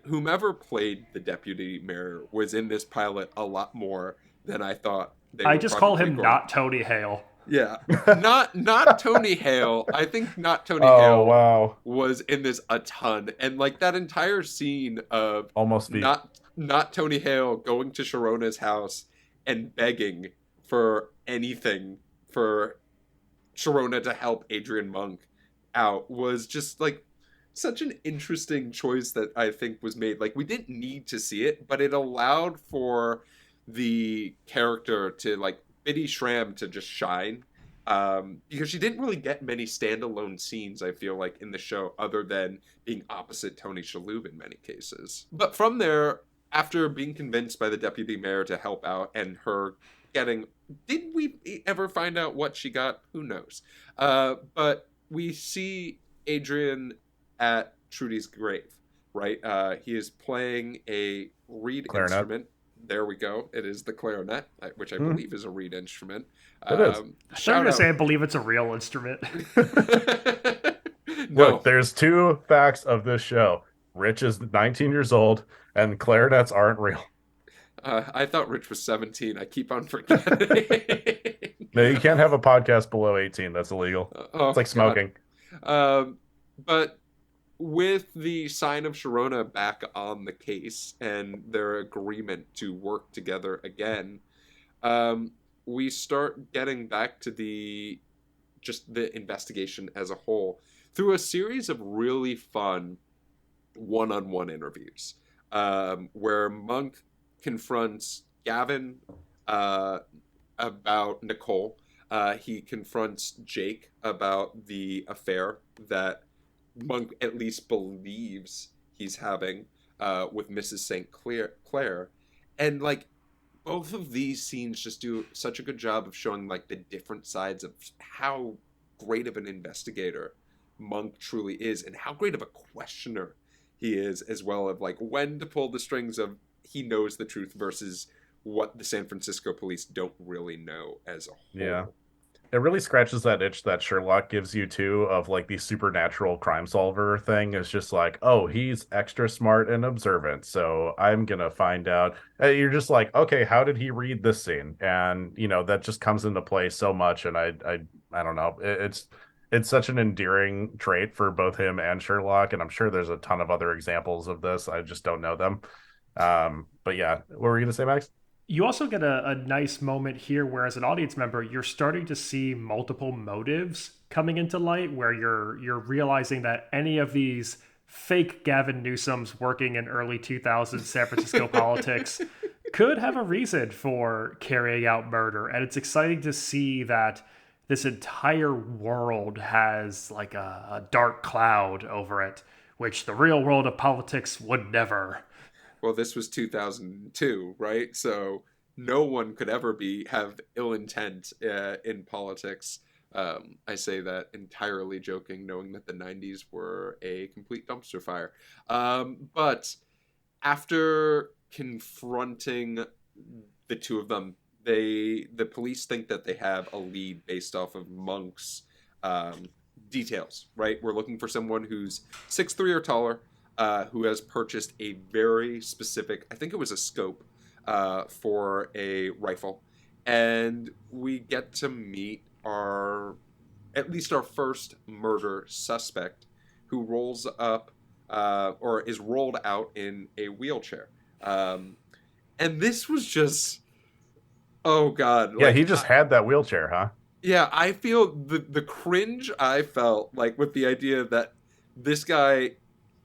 whomever played the deputy mayor was in this pilot a lot more than I thought. I just call him not Tony Hale. Yeah, not Tony Hale. I think not Tony Hale. Wow. Was in this a ton, and like that entire scene of almost not Tony Hale going to Sharona's house and begging for anything for Sharona to help Adrian Monk out was just like such an interesting choice that I think was made. Like, we didn't need to see it, but it allowed for the character to, like, Biddy Schramm to just shine. Because she didn't really get many standalone scenes, I feel like, in the show, other than being opposite Tony Shalhoub in many cases. But from there, after being convinced by the deputy mayor to help out and her getting... Did we ever find out what she got? Who knows? But we see Adrian at Trudy's grave, right? He is playing a reed clarinet instrument. There we go. It is the clarinet, which I believe is a reed instrument. It is. I'm going to say I believe it's a real instrument. No. Look, there's two facts of this show. Rich is 19 years old, and clarinets aren't real. I thought Rich was 17. I keep on forgetting. No, you can't have a podcast below 18. That's illegal. It's like smoking. But with the sign of Sharona back on the case and their agreement to work together again, we start getting back to the investigation as a whole through a series of really fun one-on-one interviews, where Monk confronts Gavin about Nicole. He confronts Jake about the affair that Monk at least believes he's having with Mrs. St. Clair. And like both of these scenes just do such a good job of showing like the different sides of how great of an investigator Monk truly is and how great of a questioner he is, as well, of like when to pull the strings of he knows the truth versus what the San Francisco police don't really know as a whole. Yeah. It really scratches that itch that Sherlock gives you too, of like the supernatural crime solver thing. It's just like, oh, he's extra smart and observant, so I'm gonna find out. You're just like, okay, how did he read this scene? And that just comes into play so much. And I don't know. it's such an endearing trait for both him and Sherlock, and I'm sure there's a ton of other examples of this. I just don't know them. But yeah, what were you gonna say, Max? You also get a nice moment here where, as an audience member, you're starting to see multiple motives coming into light, where you're realizing that any of these fake Gavin Newsoms working in early 2000s San Francisco politics could have a reason for carrying out murder. And it's exciting to see that this entire world has like a dark cloud over it, which the real world of politics would never. Well, this was 2002, right? So no one could ever have ill intent in politics. I say that entirely joking, knowing that the 90s were a complete dumpster fire. But after confronting the two of them, the police think that they have a lead based off of Monk's um, details. Right, we're looking for someone who's 6'3" or taller, who has purchased a very specific, I think it was a scope, for a rifle, and we get to meet at least our first murder suspect, who rolls up, or is rolled out in a wheelchair. And this was just, oh God. Yeah, he just had that wheelchair, huh? Yeah, I feel the cringe I felt like with the idea that this guy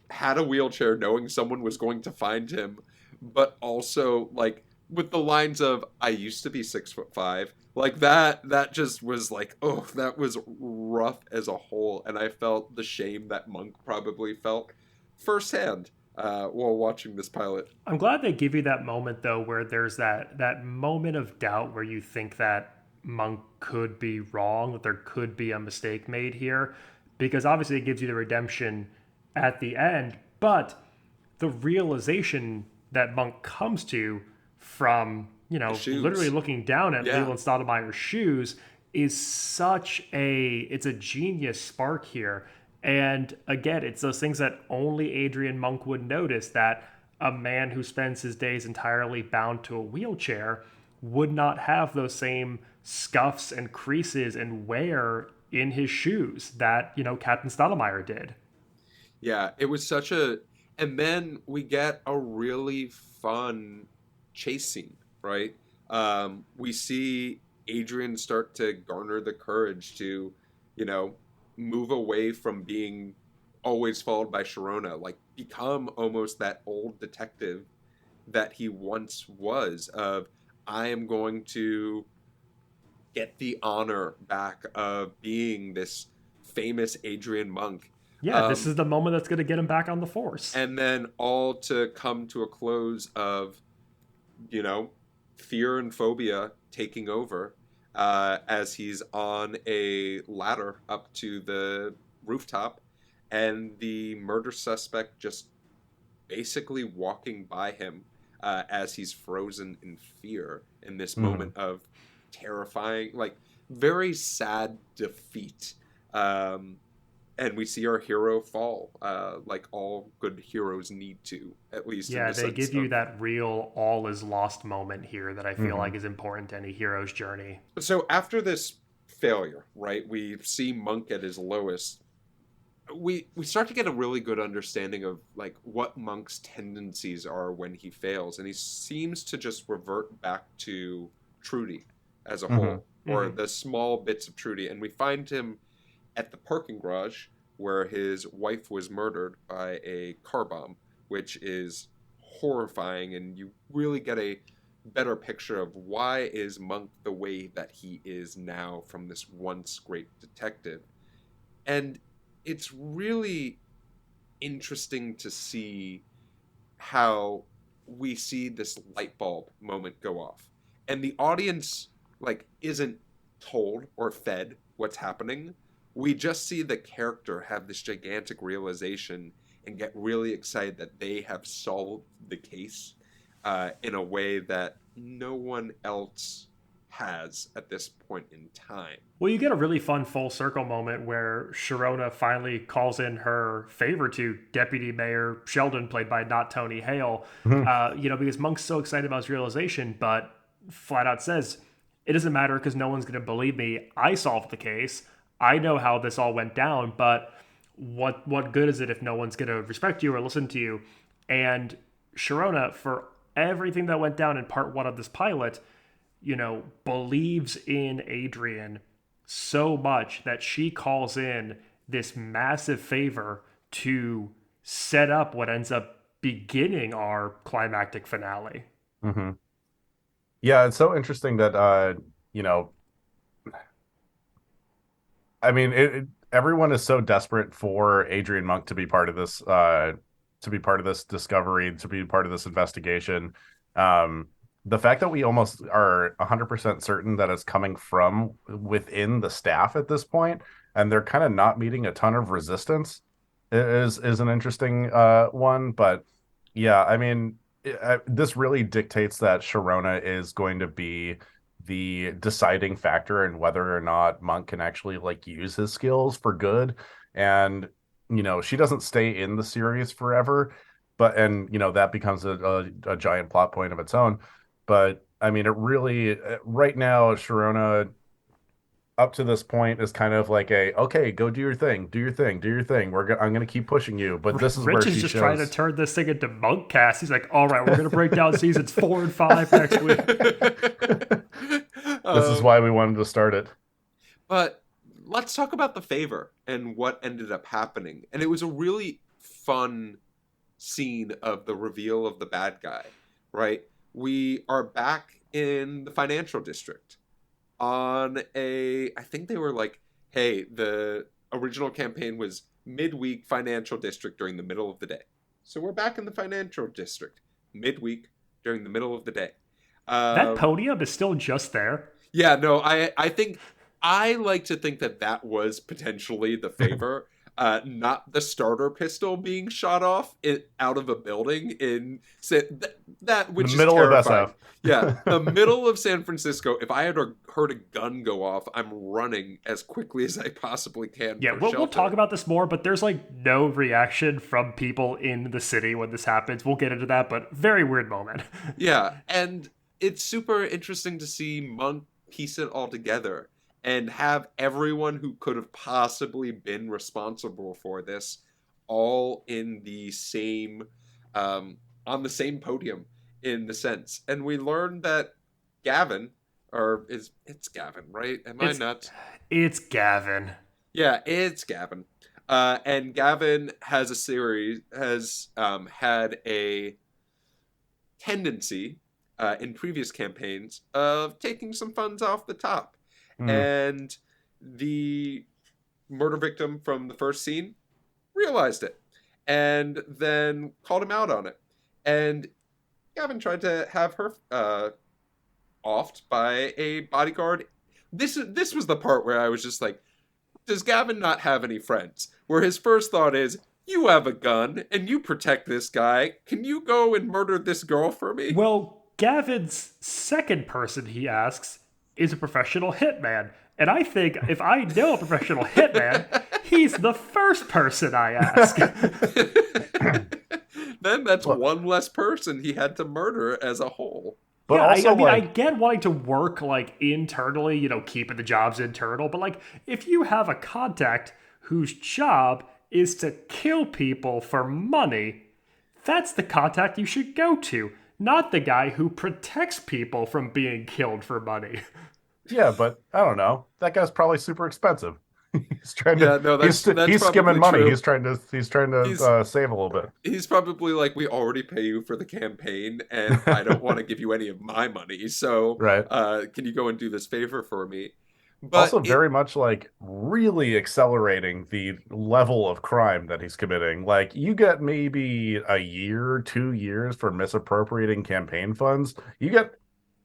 had a wheelchair knowing someone was going to find him, but also like with the lines of "I used to be 6'5", like that just was like, oh, that was rough as a whole, and I felt the shame that Monk probably felt firsthand while watching this pilot. I'm glad they give you that moment though, where there's that moment of doubt where you think that Monk could be wrong, that there could be a mistake made here, because obviously it gives you the redemption at the end, but the realization that Monk comes to from, literally looking down at Leland Stoudemire's shoes is it's a genius spark here. And again, it's those things that only Adrian Monk would notice, that a man who spends his days entirely bound to a wheelchair would not have those same scuffs and creases and wear in his shoes that, Captain Stoudemire did. Yeah, it was and then we get a really fun chase scene, right? We see Adrian start to garner the courage to, move away from being always followed by Sharona, like become almost that old detective that he once was, of I am going to get the honor back of being this famous Adrian Monk. Yeah, this is the moment that's going to get him back on the force. And then all to come to a close of, fear and phobia taking over as he's on a ladder up to the rooftop, and the murder suspect just basically walking by him as he's frozen in fear in this moment of terrifying, like very sad defeat. And we see our hero fall, like all good heroes need to, at least. Yeah, they give you that real all is lost moment here that I feel like is important to any hero's journey. So after this failure, right, we see Monk at his lowest. We start to get a really good understanding of like what Monk's tendencies are when he fails, and he seems to just revert back to Trudy as a whole, or the small bits of Trudy, and we find him at the parking garage where his wife was murdered by a car bomb, which is horrifying, and you really get a better picture of why is Monk the way that he is now from this once great detective. And it's really interesting to see how we see this light bulb moment go off, and the audience like isn't told or fed what's happening. We just see the character have this gigantic realization and get really excited that they have solved the case in a way that no one else has at this point in time. Well, you get a really fun full circle moment where Sharona finally calls in her favor to Deputy Mayor Sheldon, played by not Tony Hale, because Monk's so excited about his realization, but flat out says, it doesn't matter because no one's going to believe me. I solved the case. I know how this all went down, but what good is it if no one's going to respect you or listen to you? And Sharona, for everything that went down in part one of this pilot, believes in Adrian so much that she calls in this massive favor to set up what ends up beginning our climactic finale. Mm-hmm. Yeah, it's so interesting that you know, I mean, everyone is so desperate for Adrian Monk to be part of this, to be part of this discovery, to be part of this investigation. Um, the fact that we almost are 100% certain that it's coming from within the staff at this point, and they're kind of not meeting a ton of resistance, is an interesting one. But yeah, I mean, this really dictates that Sharona is going to be the deciding factor in whether or not Monk can actually like use his skills for good. And she doesn't stay in the series forever, but that becomes a giant plot point of its own. But I mean, it really right now Sharona up to this point is kind of like okay, go do your thing, do your thing, do your thing. I'm gonna keep pushing you, but this is Rich where is she just shows... trying to turn this thing into Monk cast. He's like, all right, we're gonna break down seasons 4 and 5 next week. This is why we wanted to start it. But let's talk about the favor and what ended up happening. And it was a really fun scene of the reveal of the bad guy, right? We are back in the financial district on I think they were like, hey, the original campaign was midweek financial district during the middle of the day. So we're back in the financial district midweek during the middle of the day. That podium is still just there. Yeah, no, I think I like to think that was potentially the favor. Not the starter pistol being shot off out of a building in that which the middle is terrifying. of SF. Yeah, the middle of San Francisco. If I had heard a gun go off, I'm running as quickly as I possibly can. Yeah, we'll talk about this more, but there's like no reaction from people in the city when this happens. We'll get into that, but very weird moment. Yeah, and it's super interesting to see Monk piece it all together and have everyone who could have possibly been responsible for this all in the same, on the same podium in the sense. And we learned that Gavin, it's Gavin, right? Am I nuts? It's Gavin. Yeah, it's Gavin. And Gavin has had a tendency in previous campaigns of taking some funds off the top. And the murder victim from the first scene realized it and then called him out on it. And Gavin tried to have her offed by a bodyguard. This was the part where I was just like, does Gavin not have any friends? Where his first thought is, you have a gun and you protect this guy. Can you go and murder this girl for me? Well, Gavin's second person he asks is a professional hitman. And I think if I know a professional hitman, he's the first person I ask. Then that's one less person he had to murder as a whole. But yeah, also, I mean, I get wanting to work like internally, keeping the jobs internal. But like, if you have a contact whose job is to kill people for money, that's the contact you should go to. Not the guy who protects people from being killed for money. Yeah, but I don't know. That guy's probably super expensive. He's trying to. Yeah, no, that's he's skimming money. True. He's trying to save a little bit. He's probably like, we already pay you for the campaign, and I don't want to give you any of my money. So, right. Can you go and do this favor for me? But also very much like really accelerating the level of crime that he's committing. Like you get maybe a year, 2 years for misappropriating campaign funds. You get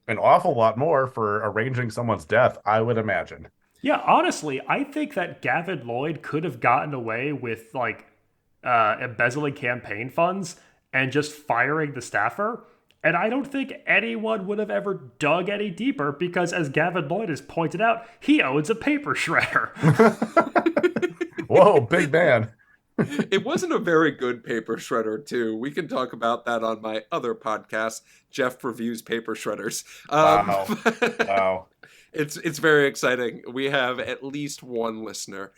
an awful lot more for arranging someone's death, I would imagine. Yeah, honestly, I think that Gavin Lloyd could have gotten away with like embezzling campaign funds and just firing the staffer. And I don't think anyone would have ever dug any deeper because, as Gavin Lloyd has pointed out, he owns a paper shredder. Whoa, big man. It wasn't a very good paper shredder, too. We can talk about that on my other podcast, Jeff Reviews Paper Shredders. Wow. It's very exciting. We have at least one listener.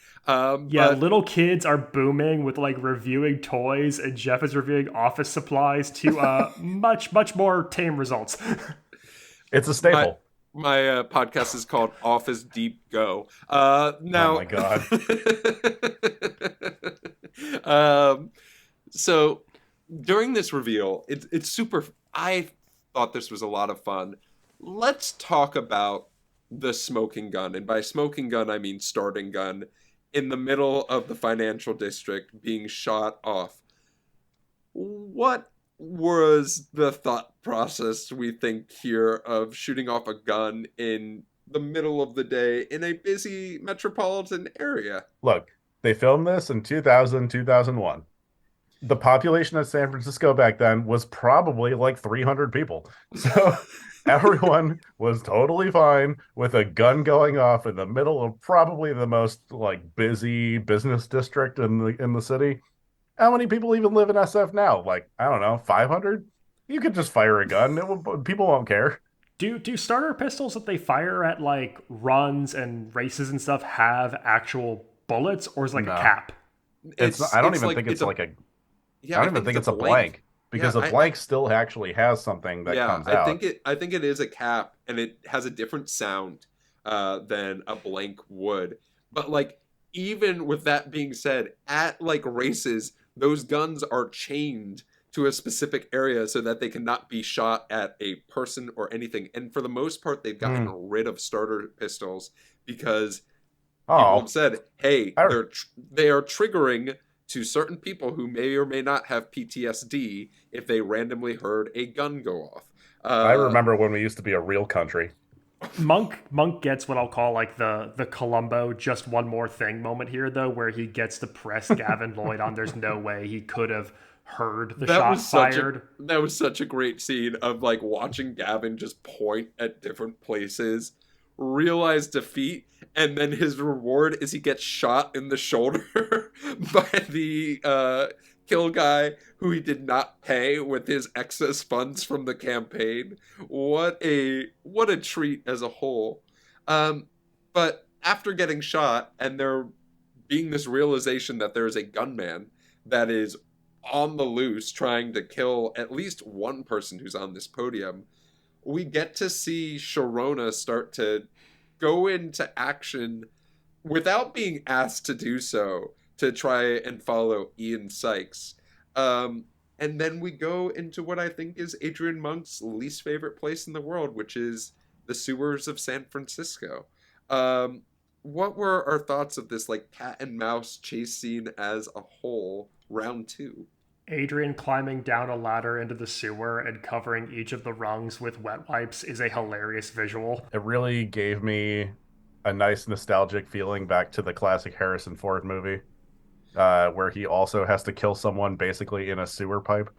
Yeah, But little kids are booming with like reviewing toys, and Jeff is reviewing office supplies to much more tame results. It's a my staple. my podcast is called Office Deep Go. Oh Now, my god. um, so during this reveal, it's super. I thought this was a lot of fun. Let's talk about the smoking gun, and by smoking gun, I mean starting gun, in the middle of the financial district being shot off. What was the thought process, we think, here of shooting off a gun in the middle of the day in a busy metropolitan area? Look, they filmed this in 2000, 2001. The population of San Francisco back then was probably like 300 people. So everyone was totally fine with a gun going off in the middle of probably the most like busy business district in the city. How many people even live in SF now? Like, I don't know, 500? You could just fire a gun. People won't care. Do starter pistols that they fire at like runs and races and stuff have actual bullets, or is it like a No. cap? It's not, I don't even think it's like a Yeah, I I don't even think think it's it's a blank Yeah, because a blank still actually has something that yeah, comes out. I think it is a cap, and it has a different sound than a blank would. But like, even with that being said, at like races, those guns are chained to a specific area so that they cannot be shot at a person or anything. And for the most part, they've gotten Hmm. rid of starter pistols because people have Oh, said, "Hey, I they are triggering to certain people who may or may not have PTSD if they randomly heard a gun go off." I remember when we used to be a real country. Monk gets what I'll call like the Columbo just one more thing moment here though, where he gets to press Gavin Lloyd on there's no way he could have heard the That shot was such a fired. that was such a great scene of like watching Gavin just point at different places, realize defeat, and then his reward is he gets shot in the shoulder by the kill guy who he did not pay with his excess funds from the campaign. What a treat as a whole. Um, but after getting shot and there being this realization that there is a gunman that is on the loose trying to kill at least one person who's on this podium, we get to see Sharona start to go into action without being asked to do so to try and follow Ian Sykes. And then we go into what I think is Adrian Monk's least favorite place in the world, which is the sewers of San Francisco. Um, what were our thoughts of this like cat and mouse chase scene as a whole, round two? Adrian climbing down a ladder into the sewer and covering each of the rungs with wet wipes is a hilarious visual. It really gave me a nice nostalgic feeling back to the classic Harrison Ford movie, where he also has to kill someone basically in a sewer pipe.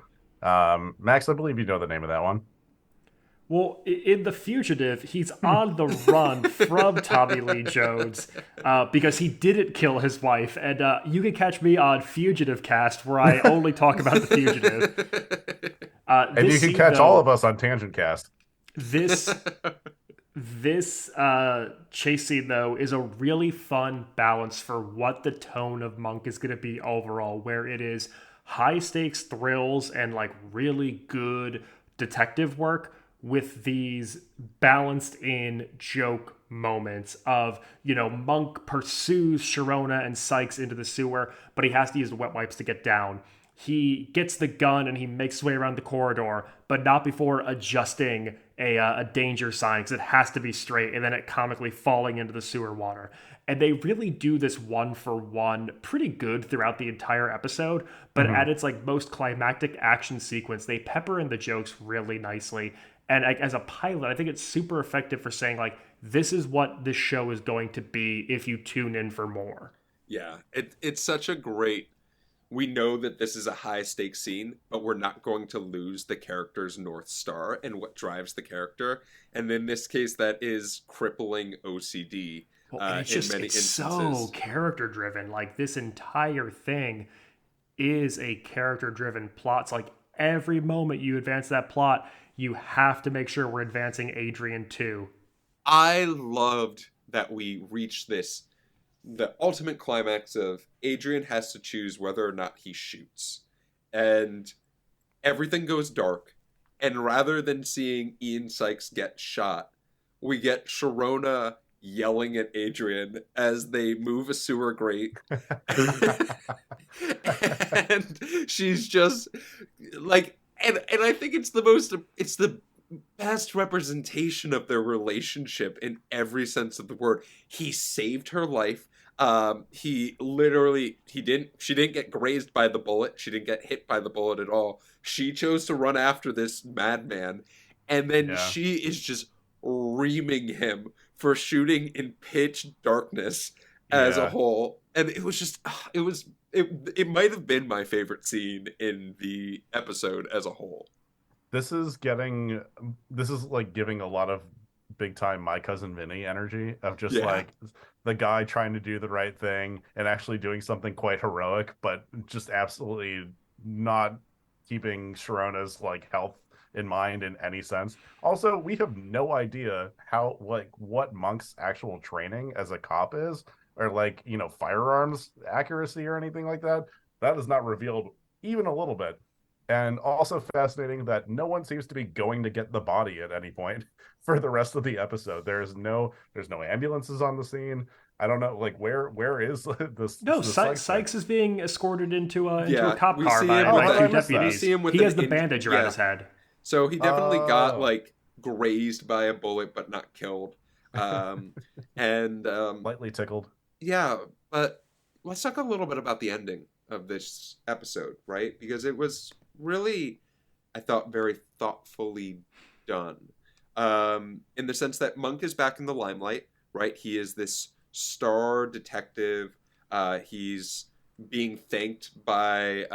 Max, I believe you know the name of that one. Well, in The Fugitive, he's on the run from Tommy Lee Jones because he didn't kill his wife. And you can catch me on Fugitive Cast, where I only talk about The Fugitive. And you can catch all of us on Tangent Cast. This chase scene, though, is a really fun balance for what the tone of Monk is going to be overall, where it is high stakes thrills and like really good detective work with these balanced in joke moments of, Monk pursues Sharona and Sykes into the sewer, but he has to use the wet wipes to get down. He gets the gun and he makes his way around the corridor, but not before adjusting a danger sign because it has to be straight, and then it comically falling into the sewer water. And they really do this one for one pretty good throughout the entire episode, but at its like most climactic action sequence, they pepper in the jokes really nicely. And as a pilot, I think it's super effective for saying like, this is what this show is going to be if you tune in for more. Yeah, it's such a great. We know that this is a high stakes scene, but we're not going to lose the character's North Star and what drives the character. And in this case, that is crippling OCD. Well, it's in just many it's instances. so character driven. Like this entire thing is a character driven plot. It's like every moment you advance that plot, you have to make sure we're advancing Adrian too. I loved that we reached the ultimate climax of Adrian has to choose whether or not he shoots. And everything goes dark. And rather than seeing Ian Sykes get shot, we get Sharona yelling at Adrian as they move a sewer grate. And she's just like, and I think it's the best representation of their relationship in every sense of the word. He saved her life. She didn't get grazed by the bullet. She didn't get hit by the bullet at all. She chose to run after this madman, and then Yeah. she is just reaming him for shooting in pitch darkness as a Yeah. whole. And it was just, it might have been my favorite scene in the episode as a whole. This is like giving a lot of big time My Cousin Vinny energy of just Yeah. like the guy trying to do the right thing and actually doing something quite heroic, but just absolutely not keeping Sharona's like health in mind in any sense. Also, we have no idea how what Monk's actual training as a cop is, or like, you know, firearms accuracy or anything like that. That is not revealed even a little bit. And also fascinating that no one seems to be going to get the body at any point for the rest of the episode. There's no ambulances on the scene. I don't know, like where is this? No, the Sykes is being escorted into a Yeah, cop we car see by him with two the- deputies. we see him with He an has the in- bandage around his head. So he definitely got Oh. like grazed by a bullet, but not killed. And Lightly tickled. yeah, but let's talk a little bit about the ending of this episode, right? Because it was really, I thought, very thoughtfully done. In the sense that Monk is back in the limelight, right? He is this star detective. He's being thanked by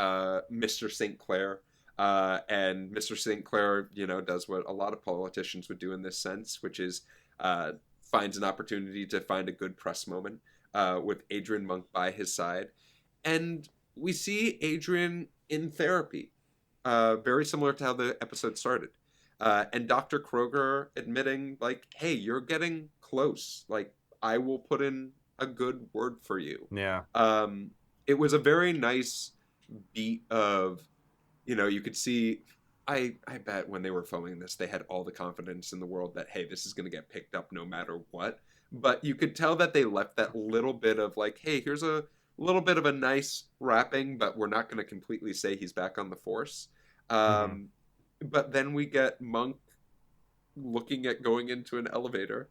Mr. St. Clair. And Mr. St. Clair, you know, does what a lot of politicians would do in this sense, which is finds an opportunity to find a good press moment with Adrian Monk by his side. And we see Adrian in therapy, very similar to how the episode started. And Dr. Kroger admitting, like, hey, you're getting close. Like, I will put in a good word for you. Yeah. It was a very nice beat of, you know, you could see, I bet when they were filming this, they had all the confidence in the world that, hey, this is going to get picked up no matter what. But you could tell that they left that little bit of like, hey, here's a little bit of a nice wrapping, but we're not going to completely say he's back on the force. But then we get Monk looking at going into an elevator,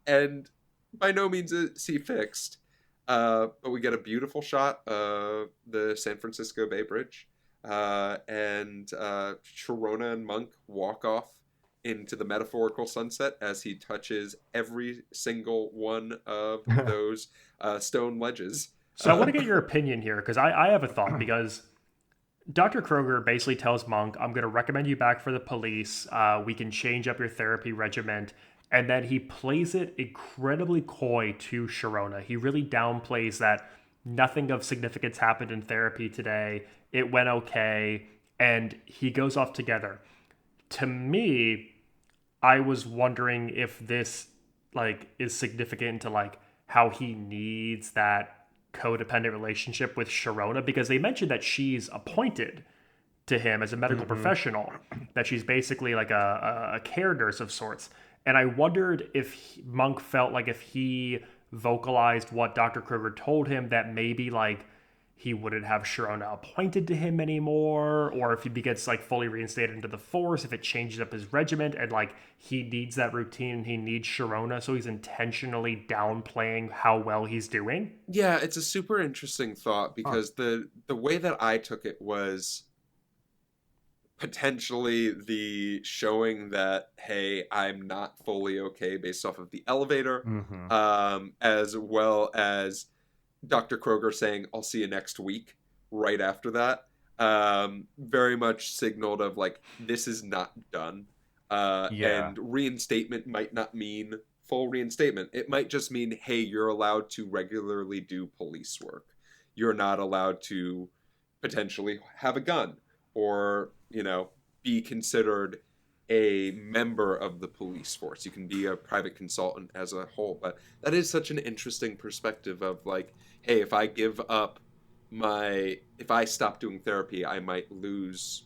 and by no means is he fixed. But we get a beautiful shot of the San Francisco Bay Bridge, and Sharona and Monk walk off into the metaphorical sunset as he touches every single one of those stone ledges. So I want to get your opinion here, because I have a thought, because Dr. Kroger basically tells Monk, I'm going to recommend you back for the police. We can change up your therapy regimen. And then he plays it incredibly coy to Sharona. He really downplays that nothing of significance happened in therapy today. It went okay. And he goes off together. To me, I was wondering if this like is significant to like how he needs that codependent relationship with Sharona, because they mentioned that she's appointed to him as a medical professional, that she's basically like a care nurse of sorts. And I wondered if Monk felt like if he vocalized what Dr. Kruger told him, that maybe like he wouldn't have Sharona appointed to him anymore, or if he gets like fully reinstated into the force, if it changes up his regiment and like he needs that routine and he needs Sharona, so he's intentionally downplaying how well he's doing. Yeah, it's a super interesting thought, because the way that I took it was potentially the showing that, hey, I'm not fully okay based off of the elevator, as well as Dr. Kroger saying, I'll see you next week, right after that. Very much signaled of like, this is not done. And reinstatement might not mean full reinstatement. It might just mean, hey, you're allowed to regularly do police work. You're not allowed to potentially have a gun or, you know, be considered a member of the police force. You can be a private consultant as a whole. But that is such an interesting perspective of like, hey, if I stop doing therapy, I might lose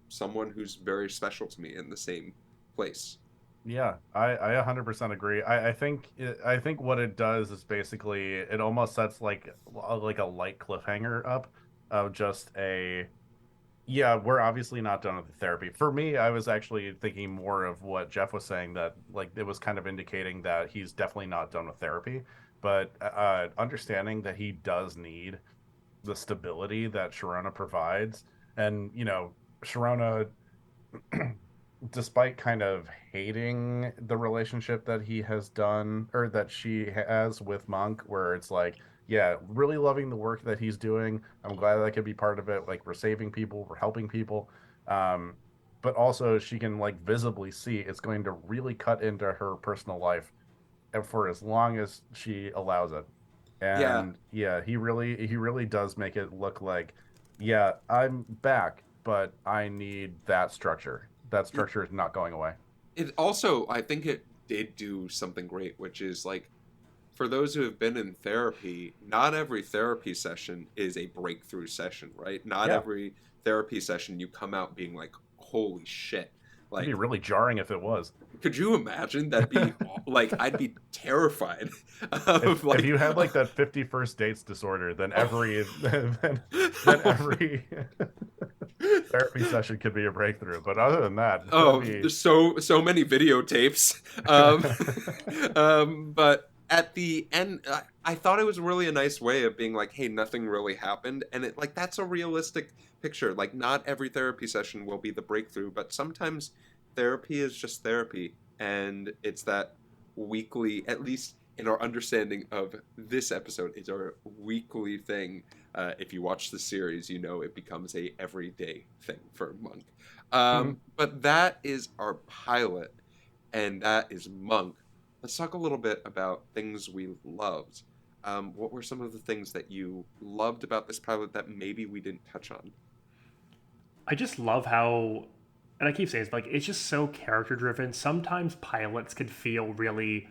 someone who's very special to me in the same place. Yeah, I 100% agree. I think what it does is basically it almost sets like a light cliffhanger up of just a yeah, we're obviously not done with the therapy. For me, I was actually thinking more of what Jeff was saying, that like it was kind of indicating that he's definitely not done with therapy, but understanding that he does need the stability that Sharona provides. And, Sharona, despite kind of hating the relationship that he has done or that she has with Monk, where it's like, yeah, really loving the work that he's doing. I'm glad that I could be part of it. Like, we're saving people, we're helping people. Um, but also, she can like visibly see it's going to really cut into her personal life for as long as she allows it. Yeah, And yeah, he really does make it look like, yeah, I'm back, but I need that structure. That it, structure is not going away. it also, I think it did do something great, which is like, for those who have been in therapy, not every therapy session is a breakthrough session, right? Not Yeah, every therapy session you come out being like, holy shit. it'd be Like, really jarring if it was. could you imagine? That'd be like, I'd be terrified If of if like, you had like that 51st dates disorder, then every then every therapy session could be a breakthrough. But other than that, that'd oh, be there's so many videotapes. But at the end, I thought it was really a nice way of being like, hey, nothing really happened, and it like that's a realistic picture. Like, not every therapy session will be the breakthrough, but sometimes therapy is just therapy, and it's that weekly, at least in our understanding of this episode, is our weekly thing. If you watch the series, you know it becomes a everyday thing for Monk. But that is our pilot, and that is Monk. Let's talk a little bit about things we loved. What were some of the things that you loved about this pilot that maybe we didn't touch on? I just love how, and I keep saying it's like it's just so character driven. Sometimes pilots could feel really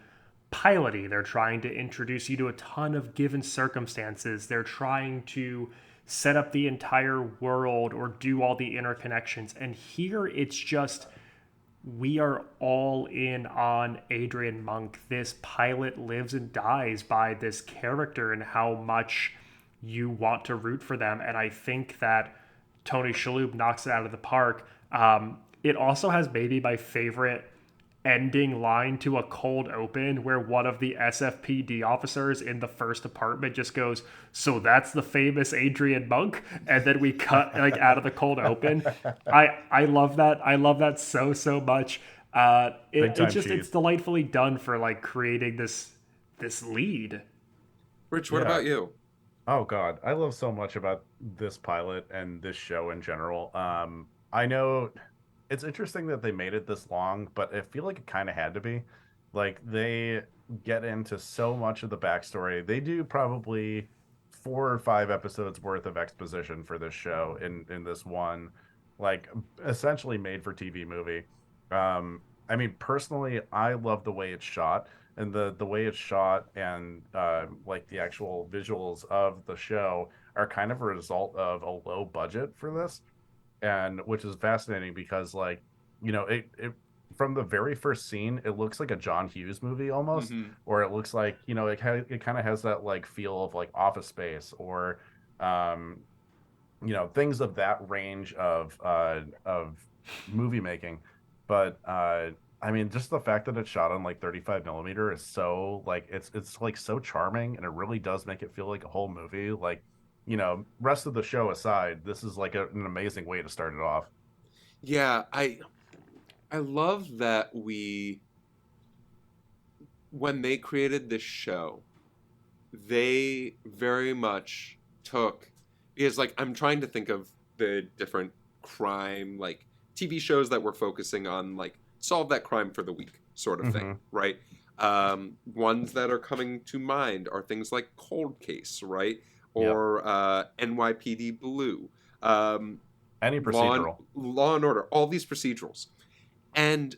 piloty. They're trying to introduce you to a ton of given circumstances. They're trying to set up the entire world or do all the interconnections. And here it's just we are all in on Adrian Monk. This pilot lives and dies by this character and how much you want to root for them. And I think that Tony Shalhoub knocks it out of the park. It also has maybe my favorite ending line to a cold open where one of the SFPD officers in the first apartment just goes, "So that's the famous Adrian Monk," and then we cut like out of the cold open. I love that. I love that so much. big time It's cheese. delightfully done for like creating this lead. Rich, what Yeah. about you? Oh God, I love so much about this pilot and this show in general. I know it's interesting that they made it this long, but I feel like it kind of had to be. Like they get into so much of the backstory. They do probably 4 or 5 episodes worth of exposition for this show in this one, like essentially made for TV movie. I mean, personally, I love the way it's shot and the way it's shot and like the actual visuals of the show are kind of a result of a low budget for this, and which is fascinating because like it from the very first scene it looks like a John Hughes movie almost, Mm-hmm. or it looks like it kind of has that like feel of like Office Space or um things of that range of movie making. But I mean, just the fact that it's shot on like 35 millimeter is so like it's like so charming, and it really does make it feel like a whole movie. Like, rest of the show aside, this is like an amazing way to start it off. Yeah, I love that when they created this show, they very much took, because like I'm trying to think of the different crime like TV shows that were focusing on like solve that crime for the week sort of thing, Hmm. right? Ones that are coming to mind are things like Cold Case, right? Yep. Or NYPD Blue, um, Any procedural. Law and Order, all these procedurals. And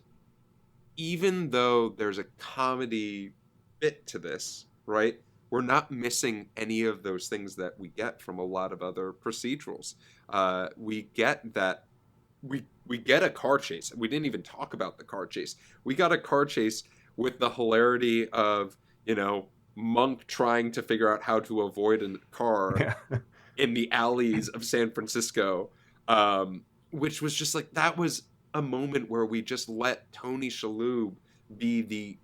even though there's a comedy bit to this, right? We're not missing any of those things that we get from a lot of other procedurals. We get that we get a car chase. We didn't even talk about the car chase. We got a car chase with the hilarity of, Monk trying to figure out how to avoid a car in the alleys of San Francisco, which was just like, that was a moment where we just let Tony Shalhoub be the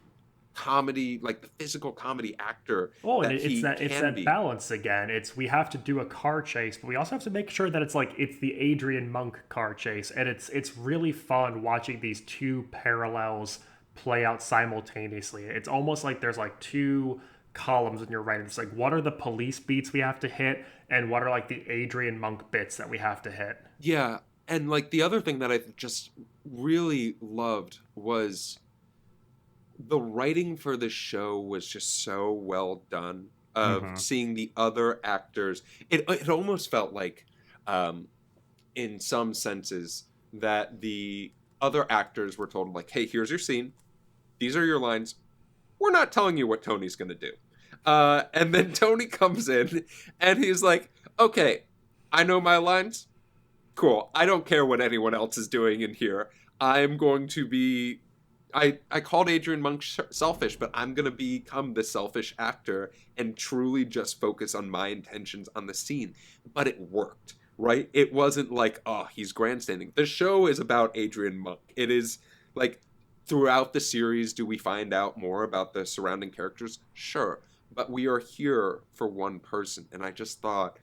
comedy, like the physical comedy actor. Oh, and that it's he that can be. balance again. We have to do a car chase, but we also have to make sure that it's the Adrian Monk car chase, and it's really fun watching these two parallels play out simultaneously. It's almost like there's like two columns in your writing. It's like, what are the police beats we have to hit, and what are like the Adrian Monk bits that we have to hit. Yeah, and like the other thing that I just really loved was the writing for the show was just so well done, of seeing the other actors. It almost felt like, in some senses, that the other actors were told, like, hey, here's your scene. These are your lines. We're not telling you what Tony's going to do. And then Tony comes in and he's like, okay, I know my lines. Cool. I don't care what anyone else is doing in here. I'm going to be... I called Adrian Monk selfish, but I'm going to become the selfish actor and truly just focus on my intentions on the scene. But it worked, right? It wasn't like, oh, he's grandstanding. The show is about Adrian Monk. It is like, throughout the series, do we find out more about the surrounding characters? Sure. But we are here for one person. And I just thought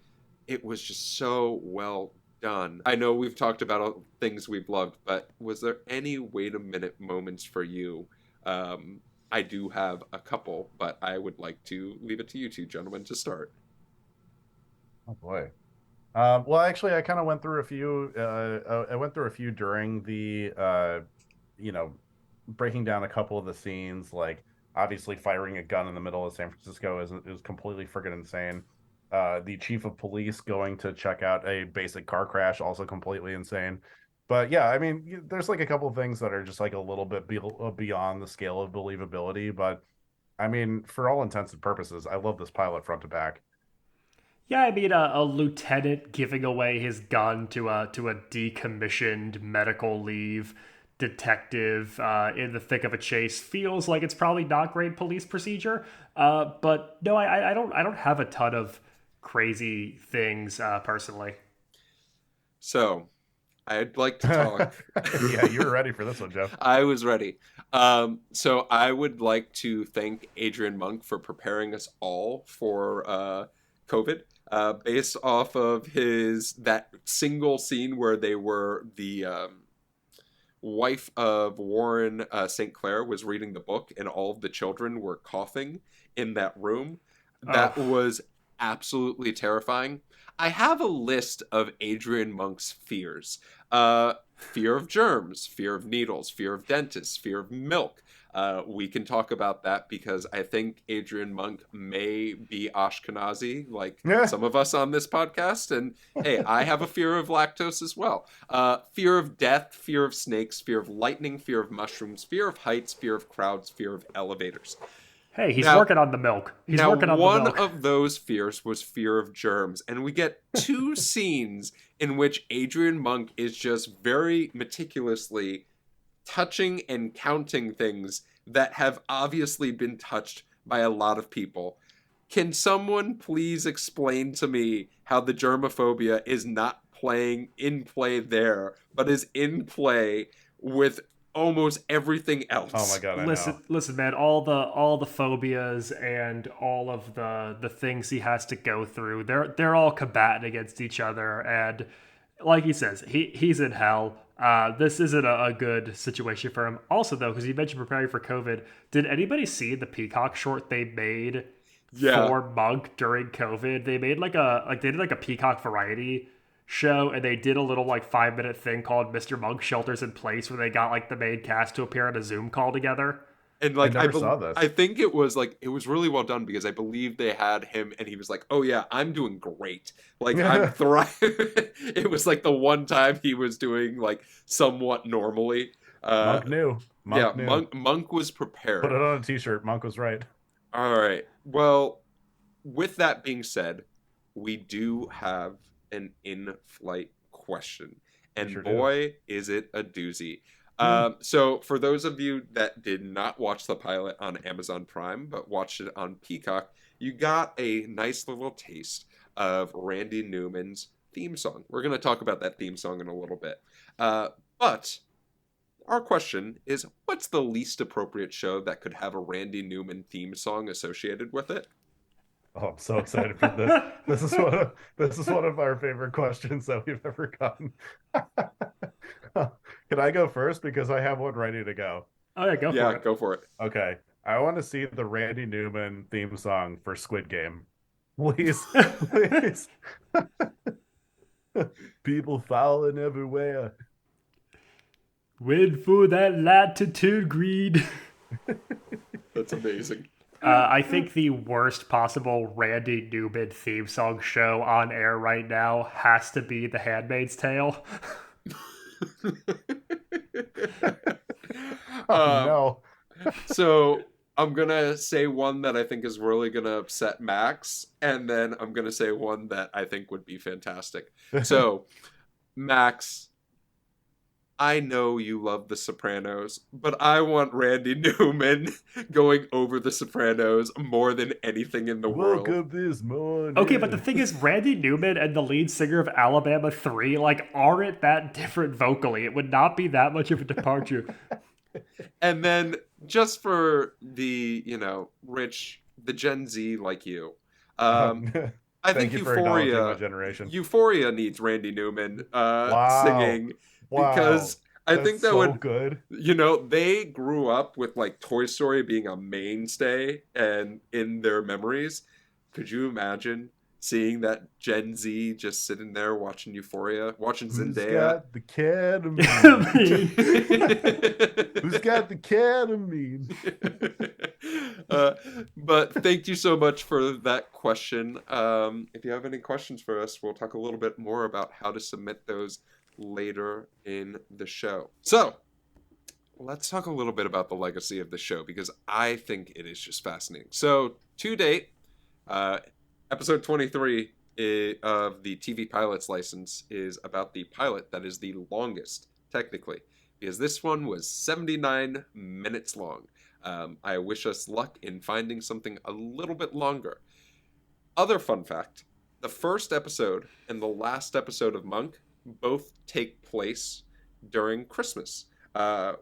it was just so well done. I know we've talked about things we've loved, but was there any wait a minute moments for you? I do have a couple, but I would like to leave it to you two gentlemen to start. Oh boy. Well, actually, I kind of went through a few. I went through a few during the, breaking down a couple of the scenes. Like, obviously, firing a gun in the middle of San Francisco is completely freaking insane. The chief of police going to check out a basic car crash, also completely insane. But yeah, I mean, there's like a couple of things that are just like a little bit beyond the scale of believability. But I mean, for all intents and purposes, I love this pilot front to back. Yeah, I mean, a lieutenant giving away his gun to a decommissioned medical leave detective in the thick of a chase feels like it's probably not great police procedure. But no, I don't have a ton of crazy things personally. So, I'd like to talk. Yeah, you were ready for this one, Jeff. I was ready. So I would like to thank Adrian Monk for preparing us all for COVID, based off of that single scene where they were the wife of Warren St. Clair was reading the book and all of the children were coughing in that room. That was absolutely terrifying. I have a list of Adrian Monk's fears. Fear of germs, fear of needles, fear of dentists, fear of milk. We can talk about that because I think Adrian Monk may be Ashkenazi, like some of us on this podcast. And hey, I have a fear of lactose as well. Fear of death, fear of snakes, fear of lightning, fear of mushrooms, fear of heights, fear of crowds, fear of elevators. Hey, he's working on the milk. He's working on the milk. One of those fears was fear of germs. And we get two scenes in which Adrian Monk is just very meticulously touching and counting things that have obviously been touched by a lot of people. Can someone please explain to me how the germophobia is not in play there, but is in play with almost everything else? Oh my god! Listen, man. All the phobias and all of the things he has to go through. They're all combating against each other, and like he says, he's in hell. This isn't a good situation for him. Also, though, because you mentioned preparing for COVID, did anybody see the Peacock short they made for Monk during COVID? They made they did a Peacock variety show, and they did a little 5-minute thing called Mr. Monk Shelters in Place, where they got the main cast to appear on a Zoom call together. And I think it was really well done because I believe they had him and he was like, oh yeah, I'm doing great. I'm thriving. It was the one time he was doing somewhat normally. Monk knew. Monk Yeah, knew. Monk was prepared. Put it on a t-shirt. Monk was right. All right. Well, with that being said, we do have an in-flight question. We And sure do. boy, is it a doozy. So for those of you that did not watch the pilot on Amazon Prime, but watched it on Peacock, you got a nice little taste of Randy Newman's theme song. We're going to talk about that theme song in a little bit. But our question is, what's the least appropriate show that could have a Randy Newman theme song associated with it? Oh, I'm so excited for this. This is one of our favorite questions that we've ever gotten. Can I go first because I have one ready to go? Oh yeah, go for Yeah, it. go for it. Okay. I want to see the Randy Newman theme song for Squid Game. Please, please. People fouling everywhere. Wait for that latitude greed. That's amazing. I think the worst possible Randy Newman theme song show on air right now has to be The Handmaid's Tale. No. So I'm gonna say one that I think is really gonna upset Max, and then I'm gonna say one that I think would be fantastic. So, Max, I know you love The Sopranos, but I want Randy Newman going over The Sopranos more than anything in the world. Woke up this morning. Okay, but the thing is, Randy Newman and the lead singer of Alabama 3, aren't that different vocally. It would not be that much of a departure. And then, just for the, rich, the Gen Z like you, I think Thank you for acknowledging my Euphoria, generation. Euphoria needs Randy Newman Wow. singing. Wow. Because I That's think that so would, good. they grew up with Toy Story being a mainstay and in their memories. Could you imagine seeing that Gen Z just sitting there watching Euphoria, watching Who's Zendaya? got the ketamine? Who's got the ketamine? But thank you so much for that question. If you have any questions for us, we'll talk a little bit more about how to submit those later in the show. So let's talk a little bit about the legacy of the show, because I think it is just fascinating. So to date, episode 23 of the TV Pilot's License is about the pilot that is the longest, technically, because this one was 79 minutes long. I wish us luck in finding something a little bit longer. Other fun fact, the first episode and the last episode of Monk both take place during Christmas,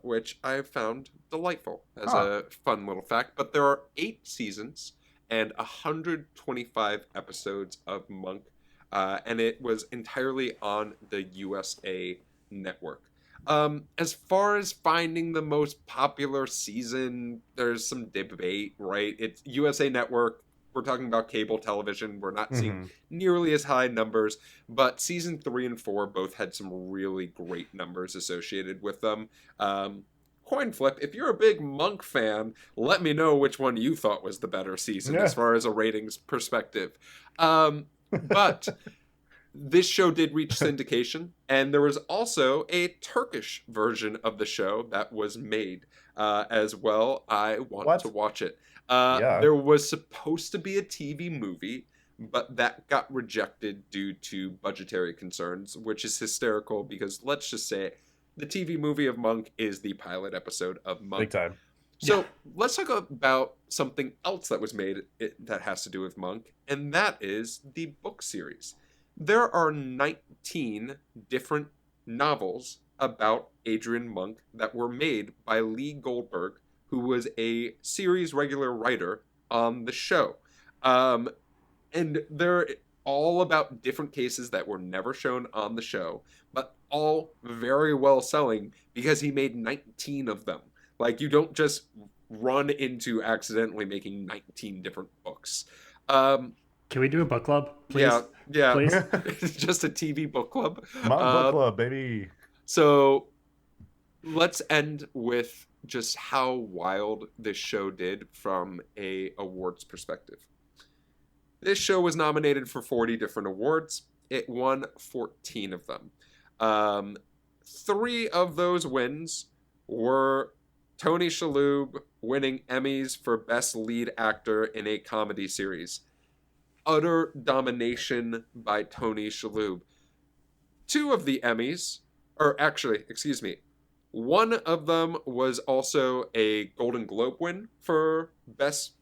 which I found delightful as a fun little fact. But there are 8 seasons and 125 episodes of Monk, and it was entirely on the USA Network. As far as finding the most popular season, there's some debate, right? It's USA Network. We're talking about cable television. We're not seeing nearly as high numbers, but season 3 and 4 both had some really great numbers associated with them. Coin flip, if you're a big Monk fan, let me know which one you thought was the better season as far as a ratings perspective. But this show did reach syndication, and there was also a Turkish version of the show that was made as well. I want to watch it. There was supposed to be a TV movie, but that got rejected due to budgetary concerns, which is hysterical because, let's just say, the TV movie of Monk is the pilot episode of Monk. Big time. So let's talk about something else that was made that has to do with Monk, and that is the book series. There are 19 different novels about Adrian Monk that were made by Lee Goldberg, who was a series regular writer on the show. And they're all about different cases that were never shown on the show, but all very well selling because he made 19 of them. You don't just run into accidentally making 19 different books. Can we do a book club, please? Yeah. Please? It's just a TV book club. Book club, baby. So let's end with just how wild this show did from a awards perspective. This show was nominated for 40 different awards. It won 14 of them. 3 of those wins were Tony Shalhoub winning Emmys for Best Lead Actor in a Comedy Series. Utter domination by Tony Shalhoub. Two of the Emmys, or actually, excuse me, one of them was also a Golden Globe win for Best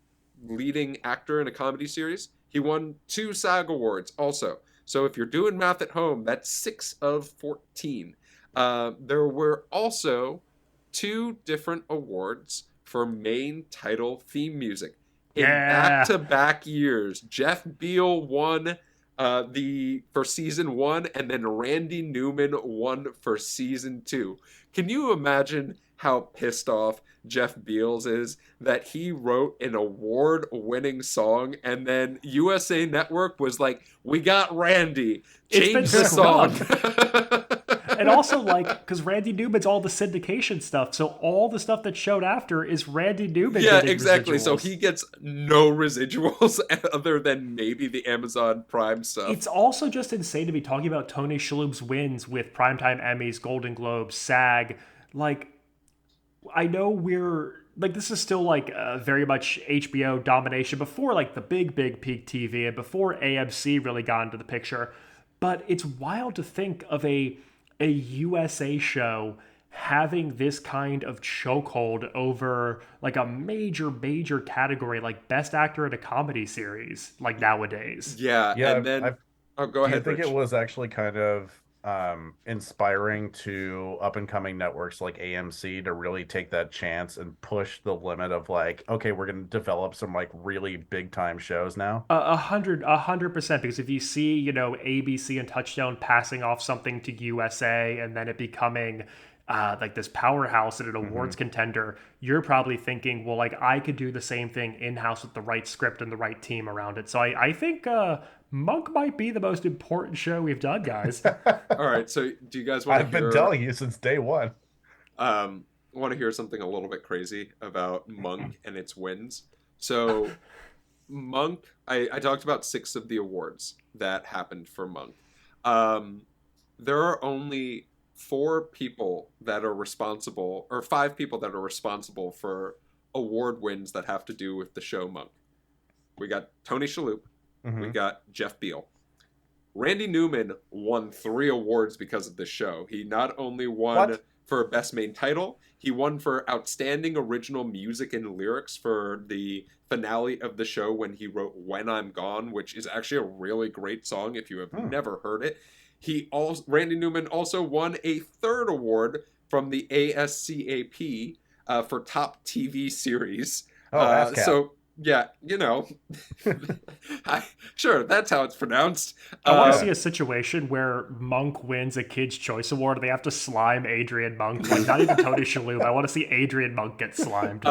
Leading Actor in a Comedy Series. He won 2 SAG Awards also. So if you're doing math at home, that's 6 of 14. There were also 2 different awards for main title theme music. In back-to-back years, Jeff Beal won for season 1, and then Randy Newman won for season 2. Can you imagine how pissed off Jeff Beals is that he wrote an award-winning song and then USA Network was like, "We got Randy, change the song." And also, like, because Randy Newman's all the syndication stuff, so all the stuff that showed after is Randy Newman. Yeah, exactly. Residuals. So he gets no residuals other than maybe the Amazon Prime stuff. It's also just insane to be talking about Tony Shalhoub's wins with Primetime Emmys, Golden Globes, SAG. Like, I know we're like, this is still like very much HBO domination before like the big peak TV and before AMC really got into the picture. But it's wild to think of a USA show having this kind of chokehold over like a major category like Best Actor in a Comedy Series like nowadays. Yeah, and then go ahead. Do you think it was actually kind of inspiring to up and coming networks like AMC to really take that chance and push the limit of like, okay, we're going to develop some like really big time shows now? 100%, because if you see, you know, ABC and Touchdown passing off something to USA and then it becoming like this powerhouse and an awards contender, you're probably thinking, well, like I could do the same thing in-house with the right script and the right team around it. So I think Monk might be the most important show we've done, guys. All right, so do you guys want to hear... I've been telling you since day one. Want to hear something a little bit crazy about Monk and its wins? So Monk, I talked about 6 of the awards that happened for Monk. There are only 4 people that are responsible, or 5 people that are responsible for award wins that have to do with the show Monk. We got Tony Shalhoub. We got Jeff Beal. Randy Newman won 3 awards because of this show. He not only won for Best Main Title, he won for Outstanding Original Music and Lyrics for the finale of the show when he wrote When I'm Gone, which is actually a really great song if you have never heard it. Randy Newman also won a 3rd award from the ASCAP for Top TV Series. So, yeah, you know, sure, that's how it's pronounced. I want to see a situation where Monk wins a Kids' Choice Award and they have to slime Adrian Monk. Like, not even Tony Shalhoub. I want to see Adrian Monk get slimed.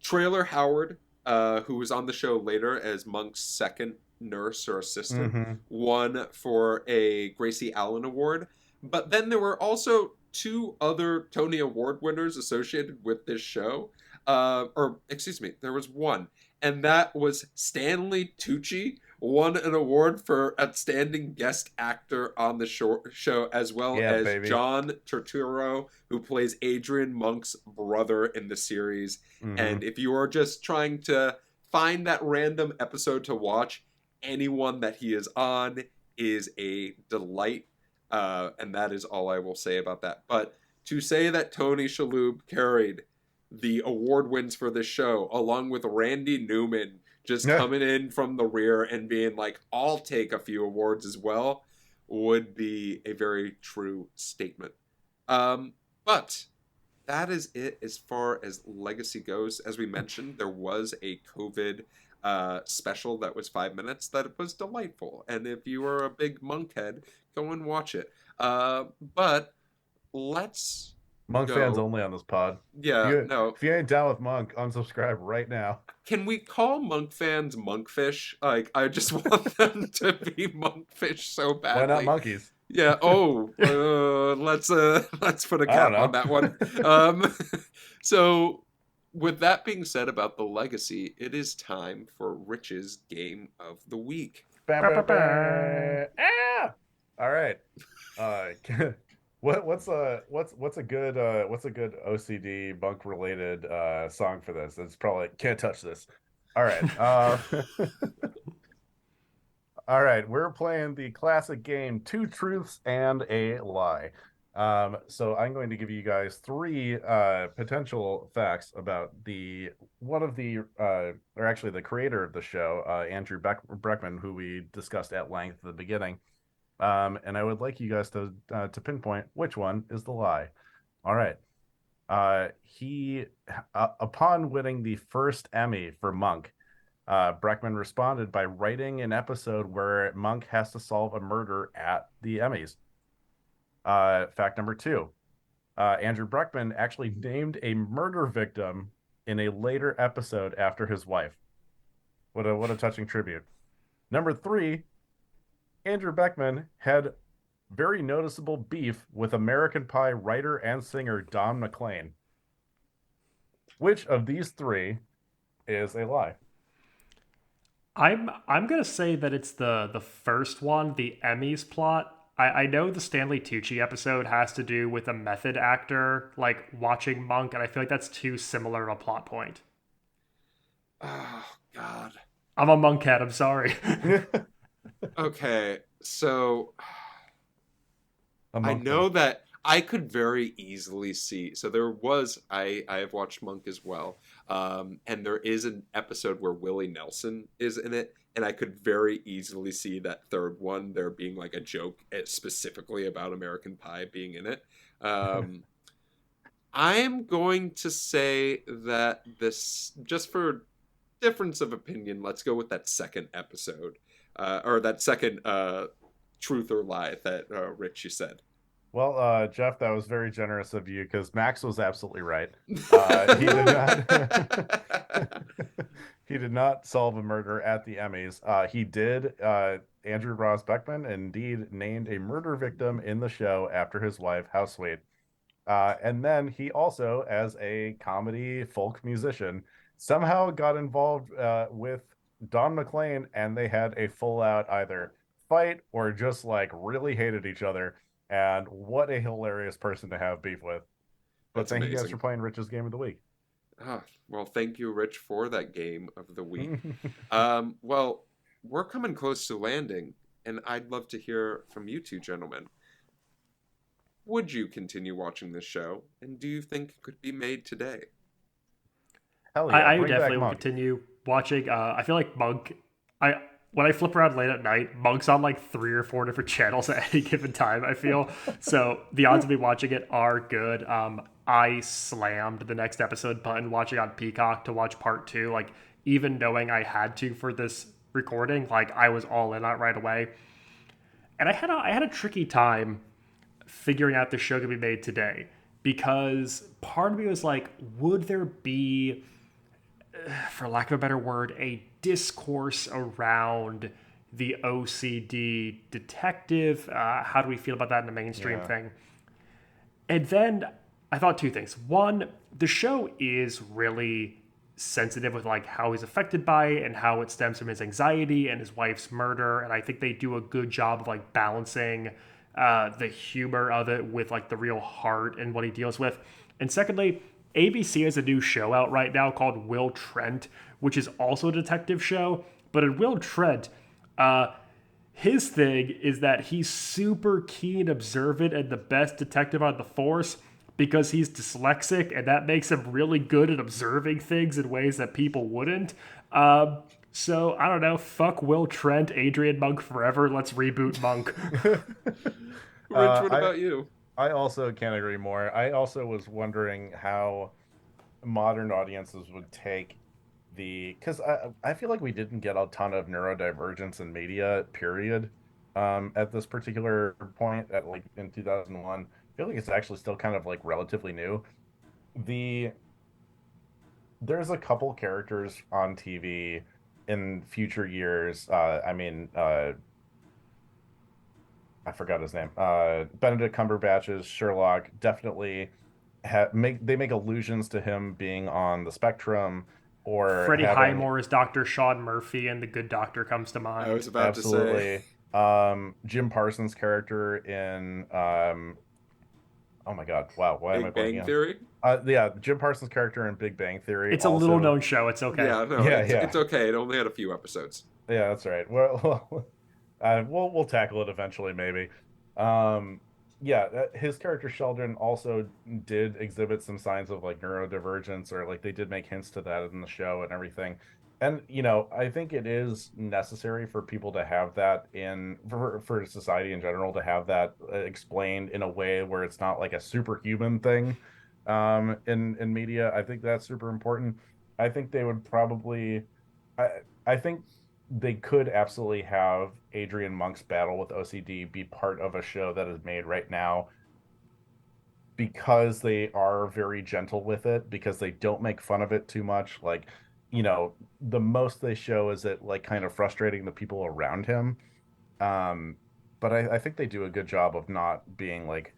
Trailer Howard, who was on the show later as Monk's second nurse or assistant, won for a Gracie Allen Award. But then there were also 2 other Tony Award winners associated with this show. There was one, and that was Stanley Tucci won an award for Outstanding Guest Actor on the show, as well as John Turturro, who plays Adrian Monk's brother in the series. And if you are just trying to find that random episode to watch, anyone that he is on is a delight, and that is all I will say about that. But to say that Tony Shalhoub carried the award wins for this show, along with Randy Newman just coming in from the rear and being like, I'll take a few awards as well, would be a very true statement. But that is it as far as Legacy goes. As we mentioned, there was a COVID special that was 5 minutes that was delightful. And if you are a big Monk head, go and watch it. But let's... Monk fans only on this pod. Yeah, no. If you ain't down with Monk, unsubscribe right now. Can we call Monk fans monkfish? Like, I just want them to be monkfish so badly. Why not monkeys? Yeah. Let's put a cap on that one. So, with that being said about the Legacy, it is time for Rich's Game of the Week. All right. What's a good OCD Monk related song for this? It's probably Can't Touch This. All right. All right, we're playing the classic game Two Truths and a Lie. So I'm going to give you guys three potential facts about the one of the or actually the creator of the show, Andrew Breckman, who we discussed at length at the beginning. And I would like you guys to pinpoint which one is the lie. All right. He upon winning the first Emmy for Monk, Breckman responded by writing an episode where Monk has to solve a murder at the Emmys. Fact number two, Andrew Breckman actually named a murder victim in a later episode after his wife. What a touching tribute. Number three, Andrew Breckman had very noticeable beef with American Pie writer and singer Don McLean. Which of these three is a lie? I'm gonna say that it's the first one, the Emmys plot. I know the Stanley Tucci episode has to do with a method actor like watching Monk, and I feel like that's too similar of a plot point. Oh God. I'm a Monk head. I'm sorry. Okay, so I Among know them. that I could very easily see. So there was I have watched Monk as well, and there is an episode where Willie Nelson is in it, and I could very easily see that third one there being like a joke specifically about American Pie being in it. Um, I'm going to say that this, just for difference of opinion, let's go with that second episode, or that second truth or lie that Rich you said. Well, Jeff, that was very generous of you because Max was absolutely right. He did not. He did not solve a murder at the Emmys. He did. Andrew Ross Beckman indeed named a murder victim in the show after his wife. How sweet. And then he also, as a comedy folk musician, somehow got involved with Don McLean, and they had a full out either fight or just like really hated each other. And what a hilarious person to have beef with. But That's thank you guys for amazing. playing Rich's Game of the Week. Ah, well, thank you, Rich, for that game of the week. Well, we're coming close to landing, and I'd love to hear from you two gentlemen. Would you continue watching this show, and do you think it could be made today? Hell yeah, I bring back definitely will Monk. continue watching. I feel like Monk. I When I flip around late at night, Monk's on like 3 or 4 different channels at any given time. I feel so the odds of me watching it are good. I slammed the next episode button watching on Peacock to watch part two. Like even knowing I had to for this recording, like I was all in on it right away. And I had a tricky time figuring out the show could be made today because part of me was like, would there be, for lack of a better word, a discourse around the OCD detective? How do we feel about that in the mainstream Yeah. thing? And then I thought two things. One, the show is really sensitive with like how he's affected by it and how it stems from his anxiety and his wife's murder. And I think they do a good job of like balancing the humor of it with like the real heart and what he deals with. And secondly, ABC has a new show out right now called Will Trent, which is also a detective show. But in Will Trent, his thing is that he's super keen, observant, and the best detective on the force because he's dyslexic, and that makes him really good at observing things in ways that people wouldn't. So I don't know. Fuck Will Trent, Adrian Monk forever. Let's reboot Monk. Rich, what I about you? I also can't agree more. I also was wondering how modern audiences would take the because I feel like we didn't get a ton of neurodivergence in media period at this particular point at like in 2001. I feel like it's actually still kind of like relatively new. The There's a couple characters on TV in future years. I forgot his name. Benedict Cumberbatch's Sherlock definitely make allusions to him being on the spectrum or Freddie having Highmore is Dr. Sean Murphy, and The Good Doctor comes to I was mind. about to say. absolutely Jim Parsons' character in Oh my God! Wow, why am I Big Bang blanking Theory. on? Yeah, Jim Parsons' character in Big Bang Theory. It's a Also, little known show. It's okay. Yeah, no, yeah, it's yeah, okay. It only had a few episodes. yeah. That's right. Well, we'll tackle it eventually, maybe. Um, yeah, his character Sheldon also did exhibit some signs of like neurodivergence, or like they did make hints to that in the show and everything. And I think it is necessary for people to have that for society in general to have that explained in a way where it's not like a superhuman thing. In media, I think that's super important. I think they would probably, I think they could absolutely have Adrian Monk's battle with OCD be part of a show that is made right now because they are very gentle with it, because they don't make fun of it too much. Like, the most they show is it like kind of frustrating the people around him. Um, but I think they do a good job of not being like,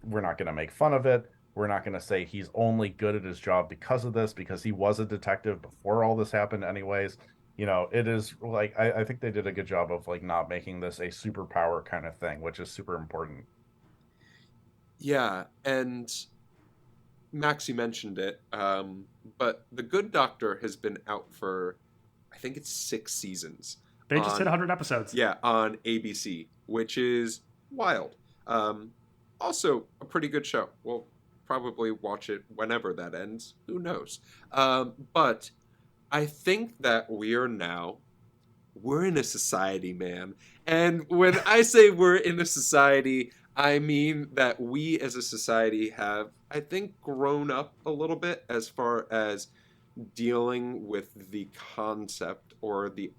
we're not going to make fun of it. We're not going to say he's only good at his job because of this, because he was a detective before all this happened, anyways. It is like I think they did a good job of like not making this a superpower kind of thing, which is super important. Yeah, and Max, you mentioned it, but The Good Doctor has been out for, I think it's 6 seasons. They just hit on 100 episodes. Yeah, on ABC, which is wild. Also, a pretty good show. We'll probably watch it whenever that ends. Who knows? But I think that we're in a society, man. And when I say we're in a society, I mean that we as a society have, I think, grown up a little bit as far as dealing with the concept or the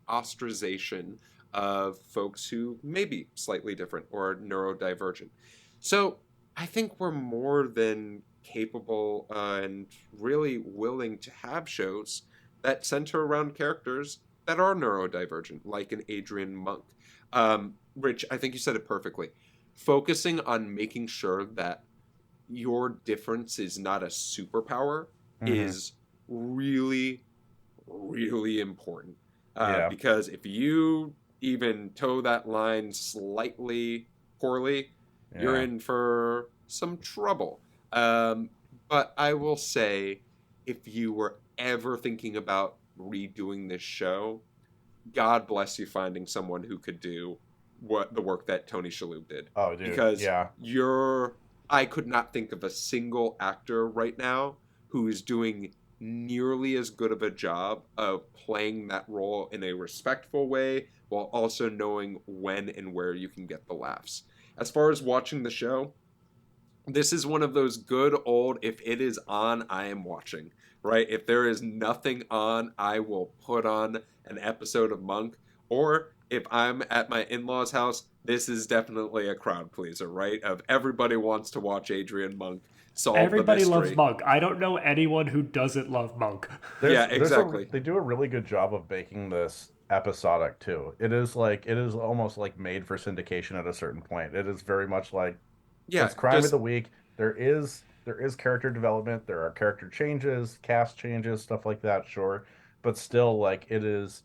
ostracization of folks who may be slightly different or neurodivergent. So I think we're more than capable and really willing to have shows that center around characters that are neurodivergent, like an Adrian Monk. Rich, I think you said it perfectly. Focusing on making sure that your difference is not a superpower is really, really important. Yeah. Because if you even toe that line slightly poorly, you're Yeah. in for some trouble. But I will say, if you were ever thinking about redoing this show, God bless you finding someone who could do what the work that Tony Shalhoub did. Oh, dude. Because Yeah. I could not think of a single actor right now who is doing nearly as good of a job of playing that role in a respectful way while also knowing when and where you can get the laughs. As far as watching the show, this is one of those good old, if it is on, I am watching, right? If there is nothing on, I will put on an episode of Monk. Or if I'm at my in-laws' house, this is definitely a crowd pleaser, right? Of everybody wants to watch Adrian Monk solve Everybody the loves mystery. Monk. I don't know anyone who doesn't love Monk. Yeah, exactly. They do a really good job of making this episodic too. It is almost like made for syndication at a certain point. It is very much like Yeah, it's crime of just the week. There is character development. There are character changes, cast changes, stuff like that. Sure, but still, like it is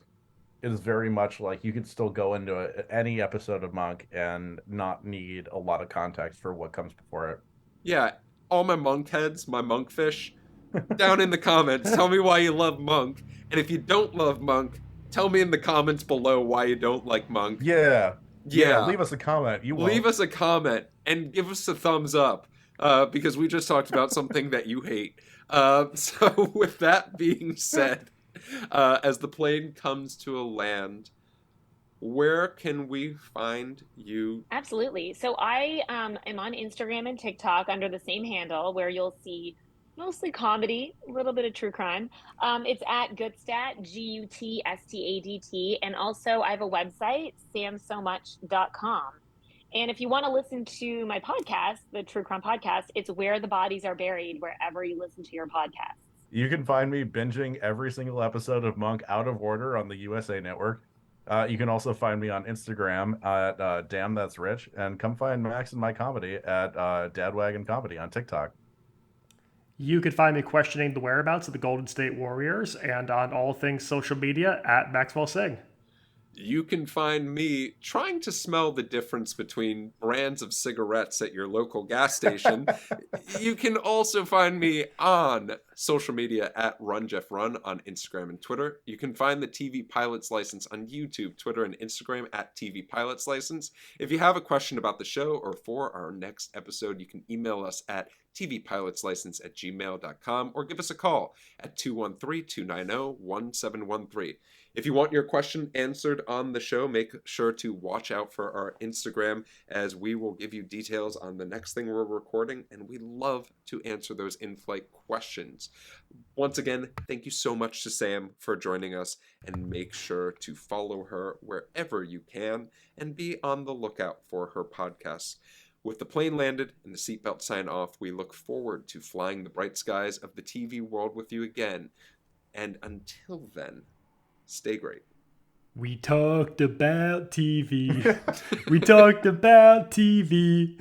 very much like you could still go into any episode of Monk and not need a lot of context for what comes before it. yeah, all my Monk heads, my Monk fish, down in the comments, tell me why you love Monk. And if you don't love Monk, tell me in the comments below why you don't like Monk. Yeah. Yeah. Leave us a comment. Leave us a comment and give us a thumbs up because we just talked about something that you hate. So with that being said, as the plane comes to a land, where can we find you? Absolutely. So I am on Instagram and TikTok under the same handle where you'll see mostly comedy, a little bit of true crime. It's at Gutstadt, Gutstadt. And also I have a website, samsomuch.com. And if you want to listen to my podcast, the True Crime Podcast, it's Where the Bodies Are Buried, wherever you listen to your podcasts. You can find me binging every single episode of Monk out of order on the USA Network. You can also find me on Instagram at Damn That's Rich, and come find Max and my comedy at Dadwagon Comedy on TikTok. You could find me questioning the whereabouts of the Golden State Warriors and on all things social media at Maxwell Singh. You can find me trying to smell the difference between brands of cigarettes at your local gas station. You can also find me on social media at RunJeffRun on Instagram and Twitter. You can find the TV Pilots License on YouTube, Twitter, and Instagram at TV Pilots License. If you have a question about the show or for our next episode, you can email us at tvpilotslicense@gmail.com or give us a call at 213-290-1713. If you want your question answered on the show, make sure to watch out for our Instagram, as we will give you details on the next thing we're recording, and we love to answer those in-flight questions. Once again, thank you so much to Sam for joining us, and make sure to follow her wherever you can and be on the lookout for her podcasts. With the plane landed and the seatbelt sign off, we look forward to flying the bright skies of the TV world with you again. And until then, stay great. We talked about TV. We talked about TV.